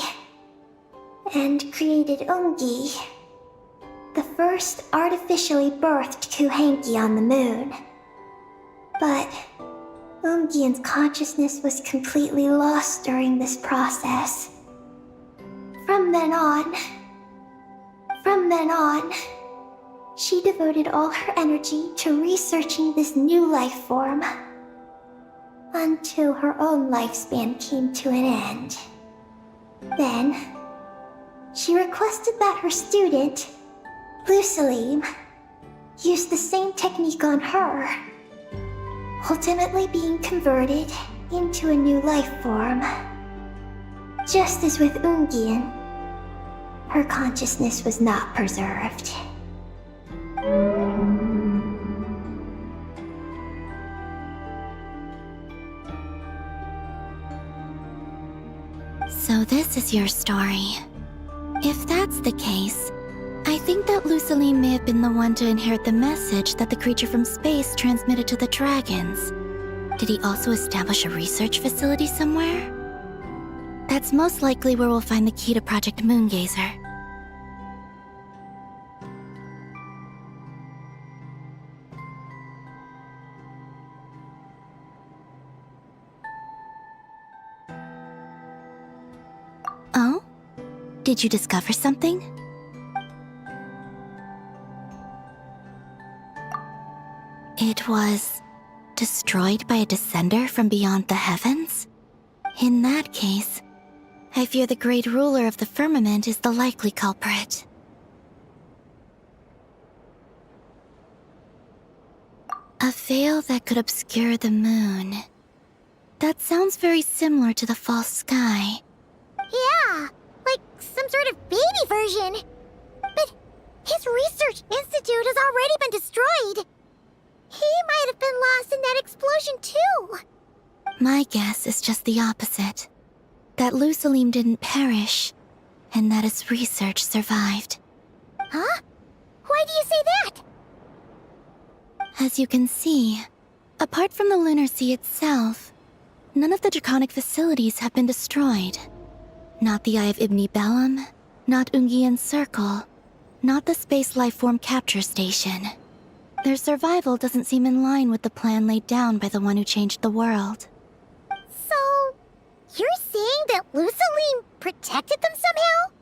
[SPEAKER 2] and created Ungi, the first artificially birthed Kuhanki on the moon. But Ungian's consciousness was completely lost during this process. From then on, she devoted all her energy to researching this new life form, until her own lifespan came to an end. Then, she requested that her student, Lusalim, use the same technique on her, ultimately being converted into a new life form. Just as with Ungian, her consciousness was not preserved.
[SPEAKER 3] So this is your story. If that's the case, I think that Lusaline may have been the one to inherit the message that the creature from space transmitted to the dragons. Did he also establish a research facility somewhere? That's most likely where we'll find the key to Project Moongazer. Oh? Did you discover something? It was destroyed by a descender from beyond the heavens? In that case, I fear the great ruler of the firmament is the likely culprit. A veil that could obscure the moon. That sounds very similar to the false sky.
[SPEAKER 1] Yeah, like some sort of baby version. But his research institute has already been destroyed. He might have been lost in that explosion too.
[SPEAKER 3] My guess is just the opposite. That Lusalim didn't perish, and that his research survived.
[SPEAKER 1] Huh? Why do you say that?
[SPEAKER 3] As you can see, apart from the Lunar Sea itself, none of the draconic facilities have been destroyed. Not the Eye of Ibni Bellum, not Ungian's Circle, not the Space Lifeform Capture Station. Their survival doesn't seem in line with the plan laid down by the one who changed the world.
[SPEAKER 1] So, you're saying that Lusaline protected them somehow?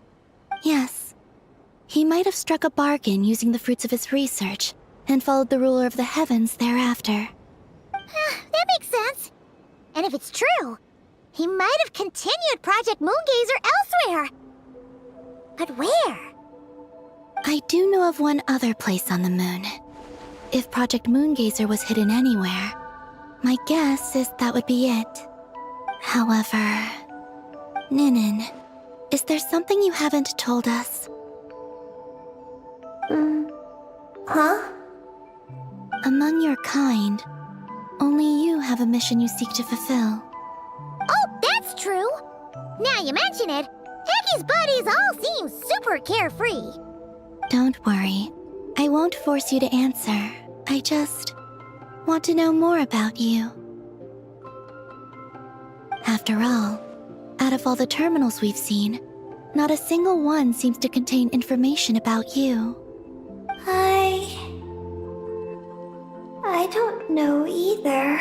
[SPEAKER 3] Yes. He might have struck a bargain using the fruits of his research and followed the ruler of the heavens thereafter.
[SPEAKER 1] That makes sense. And if it's true, he might have continued Project Moongazer elsewhere. But where?
[SPEAKER 3] I do know of one other place on the moon. If Project Moongazer was hidden anywhere, my guess is that would be it. However, Ninin, is there something you haven't told us?
[SPEAKER 2] Huh?
[SPEAKER 3] Among your kind, only you have a mission you seek to fulfill.
[SPEAKER 1] Oh, that's true. Now you mention it, Heki's buddies all seem super carefree.
[SPEAKER 3] Don't worry. I won't force you to answer. I just want to know more about you. After all, out of all the terminals we've seen, not a single one seems to contain information about you.
[SPEAKER 2] I don't know either.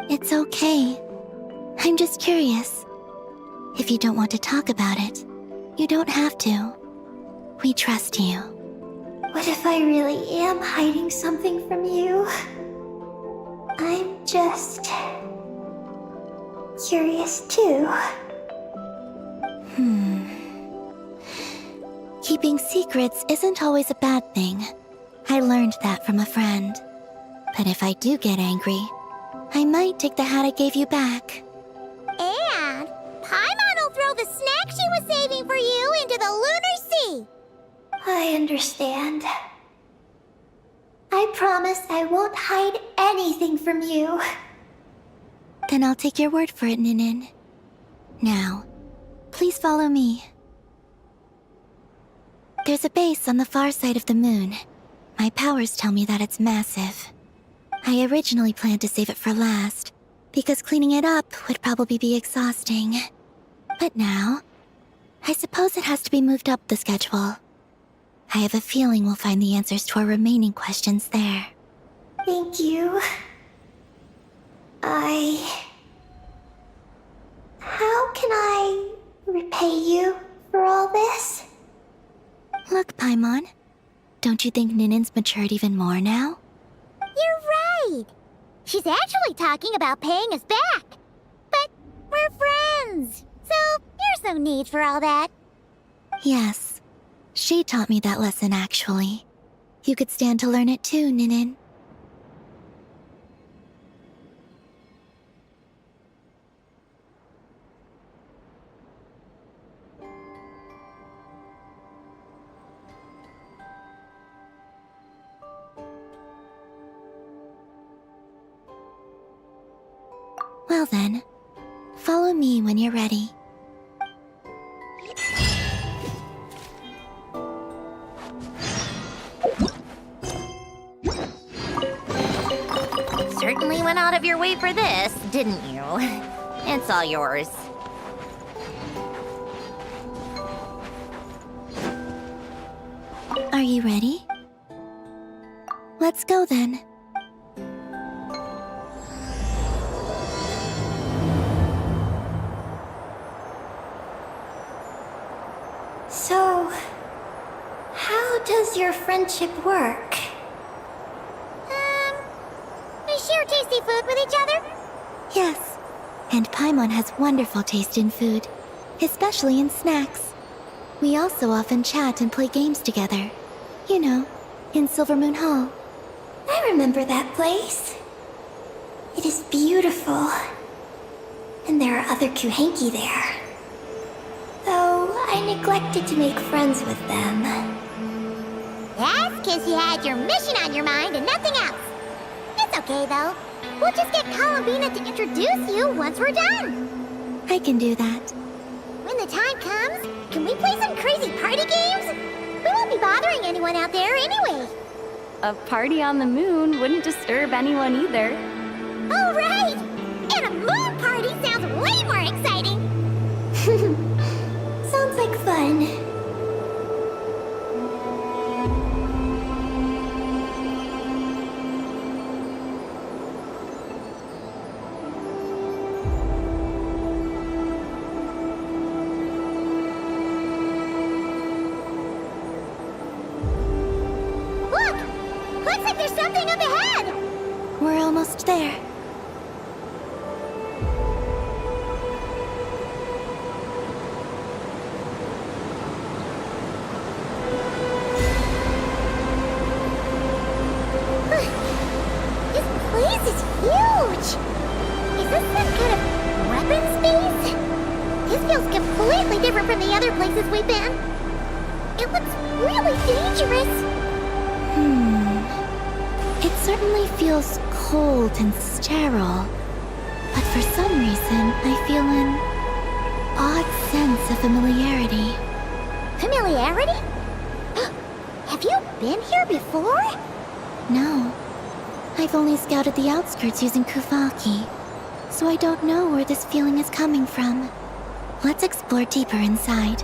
[SPEAKER 3] It's okay. I'm just curious. If you don't want to talk about it, you don't have to. We trust you.
[SPEAKER 2] What if I really am hiding something from you? I'm just curious too.
[SPEAKER 3] Keeping secrets isn't always a bad thing. I learned that from a friend. But if I do get angry, I might take the hat I gave you back.
[SPEAKER 1] And Paimon will throw the snack she was saving for you into the lunar sea.
[SPEAKER 2] I understand. I promise I won't hide anything from you.
[SPEAKER 3] Then I'll take your word for it, Ninin. Now, please follow me. There's a base on the far side of the moon. My powers tell me that it's massive. I originally planned to save it for last, because cleaning it up would probably be exhausting. But now, I suppose it has to be moved up the schedule. I have a feeling we'll find the answers to our remaining questions there.
[SPEAKER 2] Thank you. How can I repay you for all this?
[SPEAKER 3] Look, Paimon. Don't you think Ninin's matured even more now?
[SPEAKER 1] You're right. She's actually talking about paying us back. But we're friends, so there's no need for all that.
[SPEAKER 3] Yes. She taught me that lesson, actually. You could stand to learn it too, Ninin. Well then, follow me when you're ready.
[SPEAKER 4] Certainly went out of your way for this, didn't you? It's all yours.
[SPEAKER 3] Are you ready? Let's go then.
[SPEAKER 2] So, how does your friendship work?
[SPEAKER 1] We share tasty food with each other?
[SPEAKER 3] Yes. And Paimon has wonderful taste in food, especially in snacks. We also often chat and play games together. You know, in Silvermoon Hall.
[SPEAKER 2] I remember that place. It is beautiful. And there are other Kuhenki there. Though I neglected to make friends with them.
[SPEAKER 1] That's because you had your mission on your mind and nothing else. It's okay, though. We'll just get Columbina to introduce you once we're done.
[SPEAKER 3] I can do that.
[SPEAKER 1] When the time comes, can we play some crazy party games? We won't be bothering anyone out there anyway.
[SPEAKER 6] A party on the moon wouldn't disturb anyone either.
[SPEAKER 1] Oh, right! And a moon party sounds way more exciting!
[SPEAKER 2] Sounds like fun.
[SPEAKER 1] Looks like there's something up ahead!
[SPEAKER 3] We're almost there.
[SPEAKER 1] This place is huge! Is this some kind of weapons base? This feels completely different from the other places we've been. It looks really dangerous.
[SPEAKER 3] It certainly feels cold and sterile. But for some reason, I feel an odd sense of familiarity.
[SPEAKER 1] Familiarity? Have you been here before?
[SPEAKER 3] No. I've only scouted the outskirts using Kuvaki, so I don't know where this feeling is coming from. Let's explore deeper inside.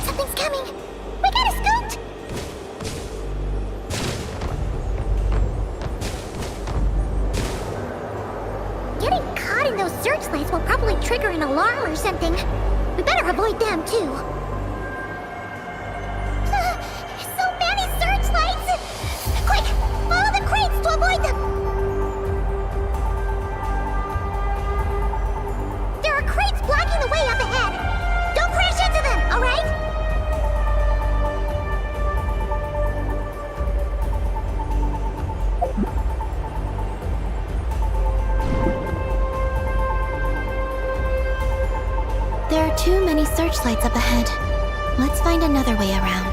[SPEAKER 1] Something's coming! We gotta scoot! Getting caught in those searchlights will probably trigger an alarm or something. We better avoid them, too. So many searchlights! Quick! Follow the crates to avoid them! There are crates blocking the way up ahead! Don't crash into them, alright?
[SPEAKER 3] There are too many searchlights up ahead. Let's find another way around.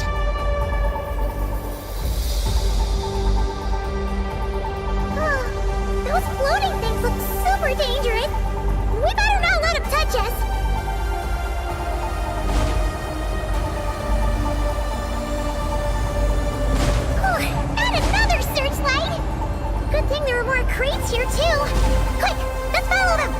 [SPEAKER 1] Those floating things look super dangerous. We better not let them touch us. And another searchlight. Good thing there are more crates here too. Quick, let's follow them.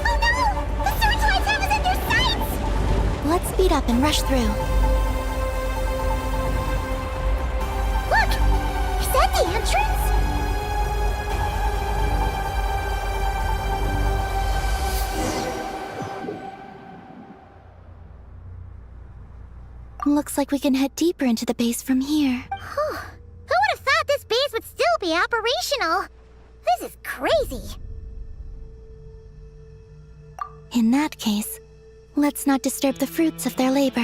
[SPEAKER 1] Oh no! The searchlights have us in their sights!
[SPEAKER 3] Let's speed up and rush through.
[SPEAKER 1] Look! Is that the entrance?
[SPEAKER 3] Looks like we can head deeper into the base from here.
[SPEAKER 1] Who would have thought this base would still be operational? This is crazy.
[SPEAKER 3] In that case, let's not disturb the fruits of their labor.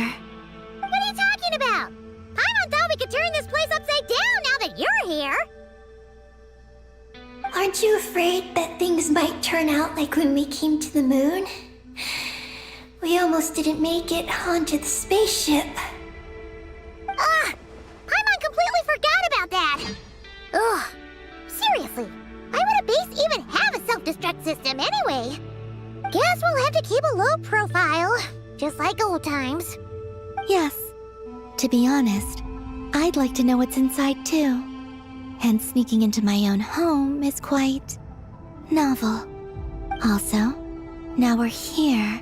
[SPEAKER 1] What are you talking about? Paimon thought we could turn this place upside down now that you're here.
[SPEAKER 2] Aren't you afraid that things might turn out like when we came to the moon? We almost didn't make it onto the spaceship.
[SPEAKER 1] Paimon completely forgot about that. Ugh. Seriously, why would a base even have a self-destruct system anyway? Guess we'll have to keep a low profile, just like old times.
[SPEAKER 3] Yes. To be honest, I'd like to know what's inside too. And sneaking into my own home is quite novel. Also, now we're here.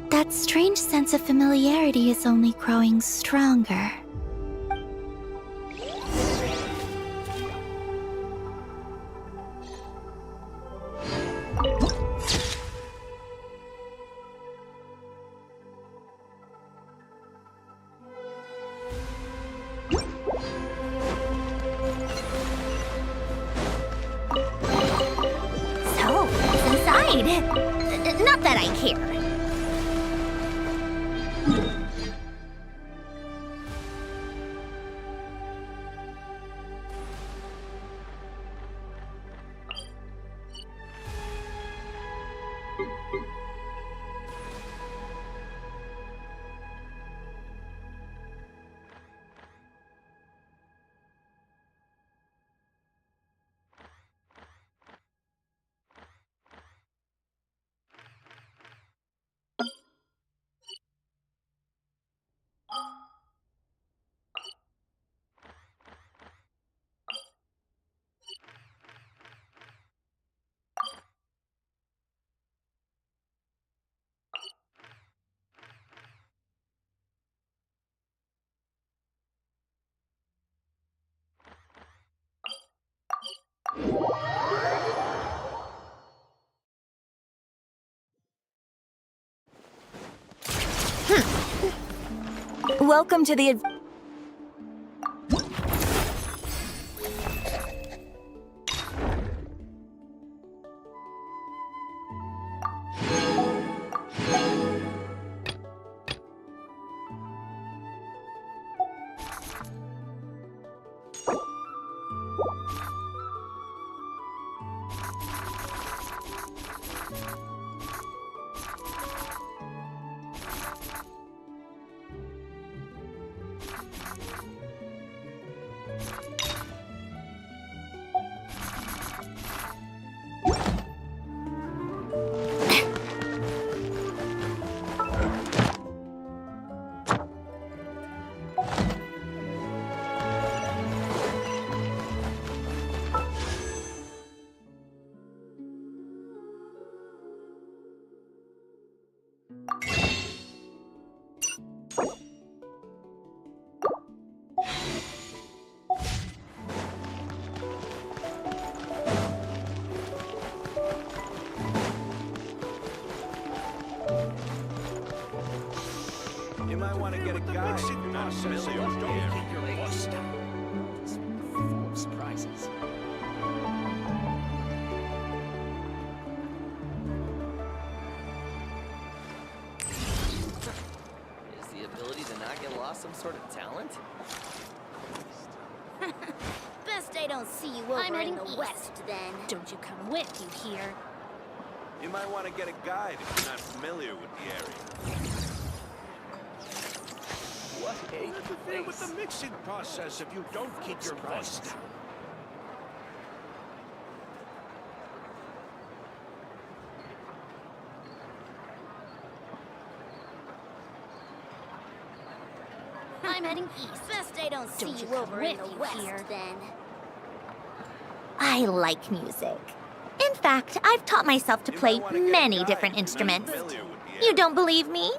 [SPEAKER 3] That strange sense of familiarity is only growing stronger.
[SPEAKER 4] So, what's inside? Not that I care.
[SPEAKER 7] Welcome to the
[SPEAKER 8] You might want to get a guide if you're not familiar with the area.
[SPEAKER 9] Full of surprises. Is the ability to not get lost some sort of talent?
[SPEAKER 4] Best I don't see you over in the west, then.
[SPEAKER 10] Don't you come with, you hear?
[SPEAKER 8] You might want to get a guide if you're not familiar with the area.
[SPEAKER 9] What a
[SPEAKER 8] Interfere with the mixing process if you don't keep your voice down.
[SPEAKER 4] I'm heading east. Best I don't see
[SPEAKER 10] Don't you
[SPEAKER 4] you
[SPEAKER 10] come
[SPEAKER 4] over in
[SPEAKER 10] with,
[SPEAKER 4] the
[SPEAKER 10] you
[SPEAKER 4] west,
[SPEAKER 10] hear?
[SPEAKER 4] then. I like music. In fact, I've taught myself to play many different instruments. You don't believe me?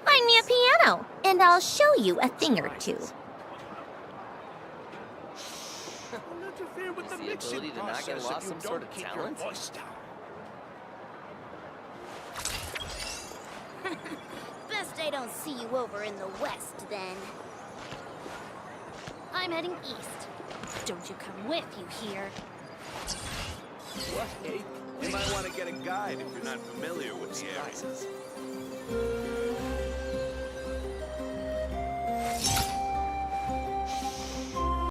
[SPEAKER 4] Find me a piano, and I'll show you a thing or two.
[SPEAKER 8] Don't interfere with
[SPEAKER 9] Is
[SPEAKER 8] the
[SPEAKER 9] the
[SPEAKER 8] mixing
[SPEAKER 9] ability to not get
[SPEAKER 8] process
[SPEAKER 9] lost
[SPEAKER 8] if you
[SPEAKER 9] some sort
[SPEAKER 8] don't
[SPEAKER 9] of
[SPEAKER 8] keep
[SPEAKER 9] talent?
[SPEAKER 8] your voice down.
[SPEAKER 4] Best I don't see you over in the west, then. I'm heading east.
[SPEAKER 10] Don't you come with, you hear?
[SPEAKER 8] You might want to get a guide if you're not familiar with the area.